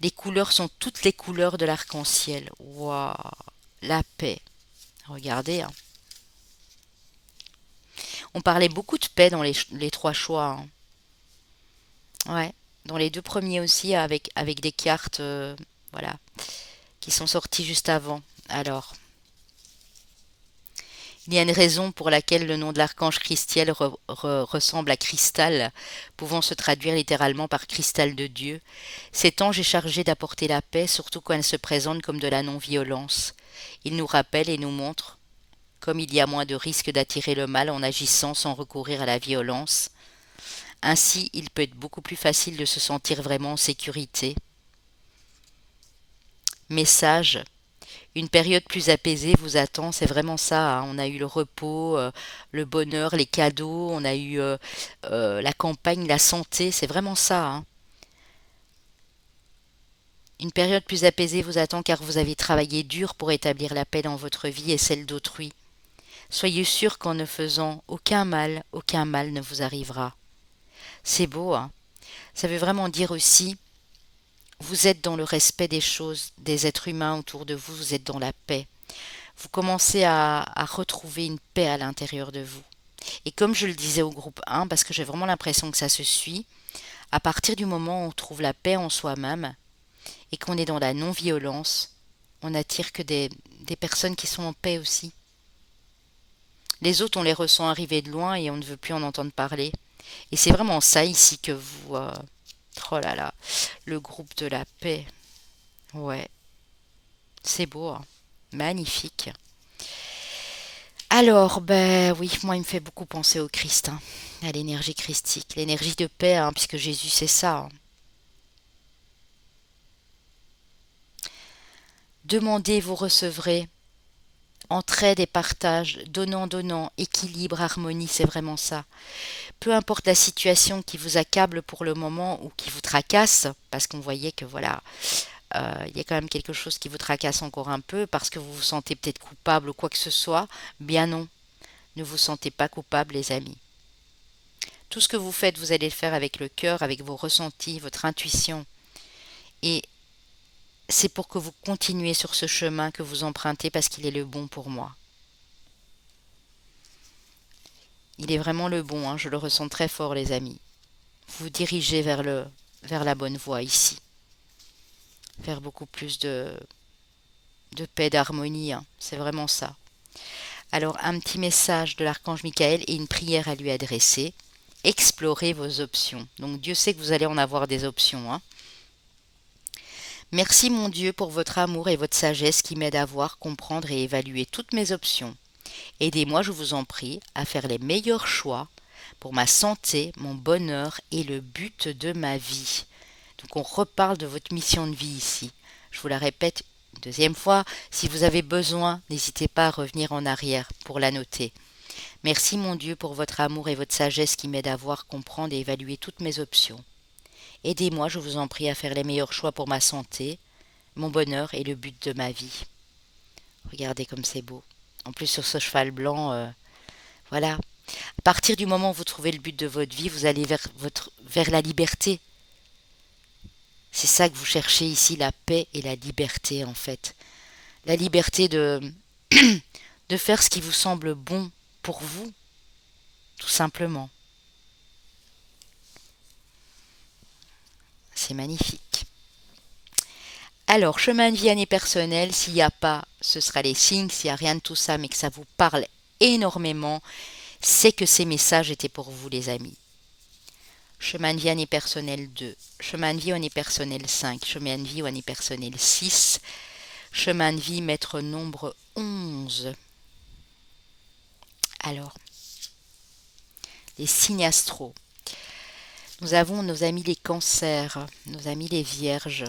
Les couleurs sont toutes les couleurs de l'arc-en-ciel. Waouh, la paix. Regardez, hein. On parlait beaucoup de paix dans les trois choix, hein. Ouais, dans les deux premiers aussi, avec des cartes, voilà, qui sont sorties juste avant. Alors, il y a une raison pour laquelle le nom de l'archange Christiel ressemble à cristal, pouvant se traduire littéralement par cristal de Dieu. Cet ange est chargé d'apporter la paix, surtout quand elle se présente comme de la non-violence. Il nous rappelle et nous montre comme il y a moins de risques d'attirer le mal en agissant sans recourir à la violence. Ainsi, il peut être beaucoup plus facile de se sentir vraiment en sécurité. Message: une période plus apaisée vous attend, c'est vraiment ça, hein. On a eu le repos, le bonheur, les cadeaux, on a eu la campagne, la santé, c'est vraiment ça, hein. Une période plus apaisée vous attend car vous avez travaillé dur pour établir la paix dans votre vie et celle d'autrui. Soyez sûr qu'en ne faisant aucun mal ne vous arrivera. C'est beau, hein. Ça veut vraiment dire aussi, vous êtes dans le respect des choses, des êtres humains autour de vous, vous êtes dans la paix. Vous commencez à retrouver une paix à l'intérieur de vous. Et comme je le disais au groupe 1, parce que j'ai vraiment l'impression que ça se suit, à partir du moment où on trouve la paix en soi-même et qu'on est dans la non-violence, on n'attire que des personnes qui sont en paix aussi. Les autres, on les ressent arriver de loin et on ne veut plus en entendre parler. Et c'est vraiment ça ici que vous... oh là là, le groupe de la paix. Ouais, c'est beau, hein. Magnifique. Alors, ben oui, moi il me fait beaucoup penser au Christ, hein, à l'énergie christique, l'énergie de paix, hein, puisque Jésus c'est ça, hein. Demandez, vous recevrez. Entraide et partage, donnant, donnant, équilibre, harmonie, c'est vraiment ça. Peu importe la situation qui vous accable pour le moment ou qui vous tracasse, parce qu'on voyait que voilà, il y a quand même quelque chose qui vous tracasse encore un peu, parce que vous vous sentez peut-être coupable ou quoi que ce soit, bien non, ne vous sentez pas coupable les amis. Tout ce que vous faites, vous allez le faire avec le cœur, avec vos ressentis, votre intuition. Et c'est pour que vous continuez sur ce chemin que vous empruntez parce qu'il est le bon pour moi. Il est vraiment le bon, hein, je le ressens très fort les amis. Vous vous dirigez vers la bonne voie ici. Vers beaucoup plus de paix, d'harmonie, hein, c'est vraiment ça. Alors un petit message de l'archange Michael et une prière à lui adresser. Explorez vos options. Donc Dieu sait que vous allez en avoir des options, hein. Merci mon Dieu pour votre amour et votre sagesse qui m'aident à voir, comprendre et évaluer toutes mes options. Aidez-moi, je vous en prie, à faire les meilleurs choix pour ma santé, mon bonheur et le but de ma vie. Donc on reparle de votre mission de vie ici. Je vous la répète une deuxième fois, si vous avez besoin, n'hésitez pas à revenir en arrière pour la noter. Merci mon Dieu pour votre amour et votre sagesse qui m'aident à voir, comprendre et évaluer toutes mes options. Aidez-moi, je vous en prie, à faire les meilleurs choix pour ma santé, mon bonheur et le but de ma vie. Regardez comme c'est beau. En plus sur ce cheval blanc, voilà. À partir du moment où vous trouvez le but de votre vie, vous allez vers la liberté. C'est ça que vous cherchez ici, la paix et la liberté en fait. La liberté de faire ce qui vous semble bon pour vous, tout simplement. C'est magnifique. Alors, chemin de vie, année personnelle, s'il n'y a pas, ce sera les signes, s'il n'y a rien de tout ça, mais que ça vous parle énormément, c'est que ces messages étaient pour vous, les amis. Chemin de vie année personnelle 2, chemin de vie année personnelle 5, chemin de vie année personnelle 6, chemin de vie maître nombre 11. Alors, les signes astraux. Nous avons nos amis les cancers, nos amis les vierges,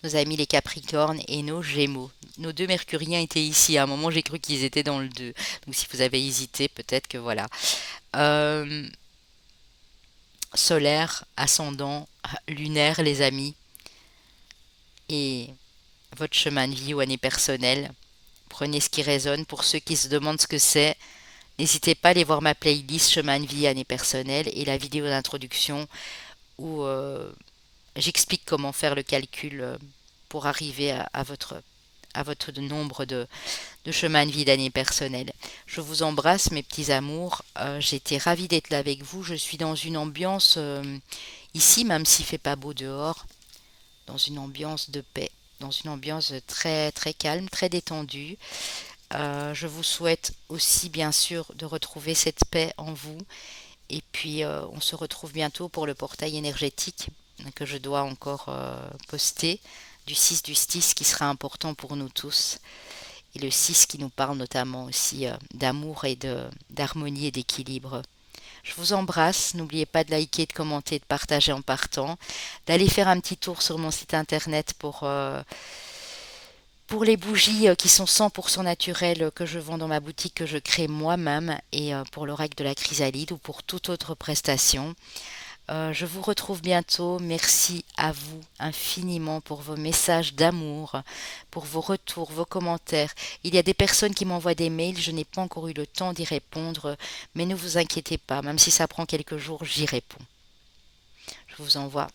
nos amis les capricornes et nos gémeaux. Nos deux mercuriens étaient ici. À un moment, j'ai cru qu'ils étaient dans le 2. Donc si vous avez hésité, peut-être que voilà. Euh, Solaire, ascendant, lunaire, les amis. Et votre chemin de vie ou année personnelle. Prenez ce qui résonne. Pour ceux qui se demandent ce que c'est, n'hésitez pas à aller voir ma playlist chemin de vie, année personnelle et la vidéo d'introduction où j'explique comment faire le calcul pour arriver à votre nombre de chemin de vie d'année personnelle. Je vous embrasse, mes petits amours. J'étais ravie d'être là avec vous. Je suis dans une ambiance ici, même s'il fait pas beau dehors, dans une ambiance de paix, dans une ambiance très très calme, très détendue. Je vous souhaite aussi, bien sûr, de retrouver cette paix en vous. Et puis, on se retrouve bientôt pour le portail énergétique que je dois encore poster du 6 du 6 qui sera important pour nous tous. Et le 6 qui nous parle notamment aussi d'amour et d'harmonie et d'équilibre. Je vous embrasse. N'oubliez pas de liker, de commenter, de partager en partant. D'aller faire un petit tour sur mon site internet pour les bougies qui sont 100% naturelles que je vends dans ma boutique, que je crée moi-même, et pour l'oracle de la chrysalide ou pour toute autre prestation. Je vous retrouve bientôt. Merci à vous infiniment pour vos messages d'amour, pour vos retours, vos commentaires. Il y a des personnes qui m'envoient des mails, je n'ai pas encore eu le temps d'y répondre, mais ne vous inquiétez pas, même si ça prend quelques jours, j'y réponds. Je vous envoie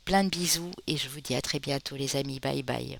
plein de bisous et je vous dis à très bientôt les amis. Bye bye.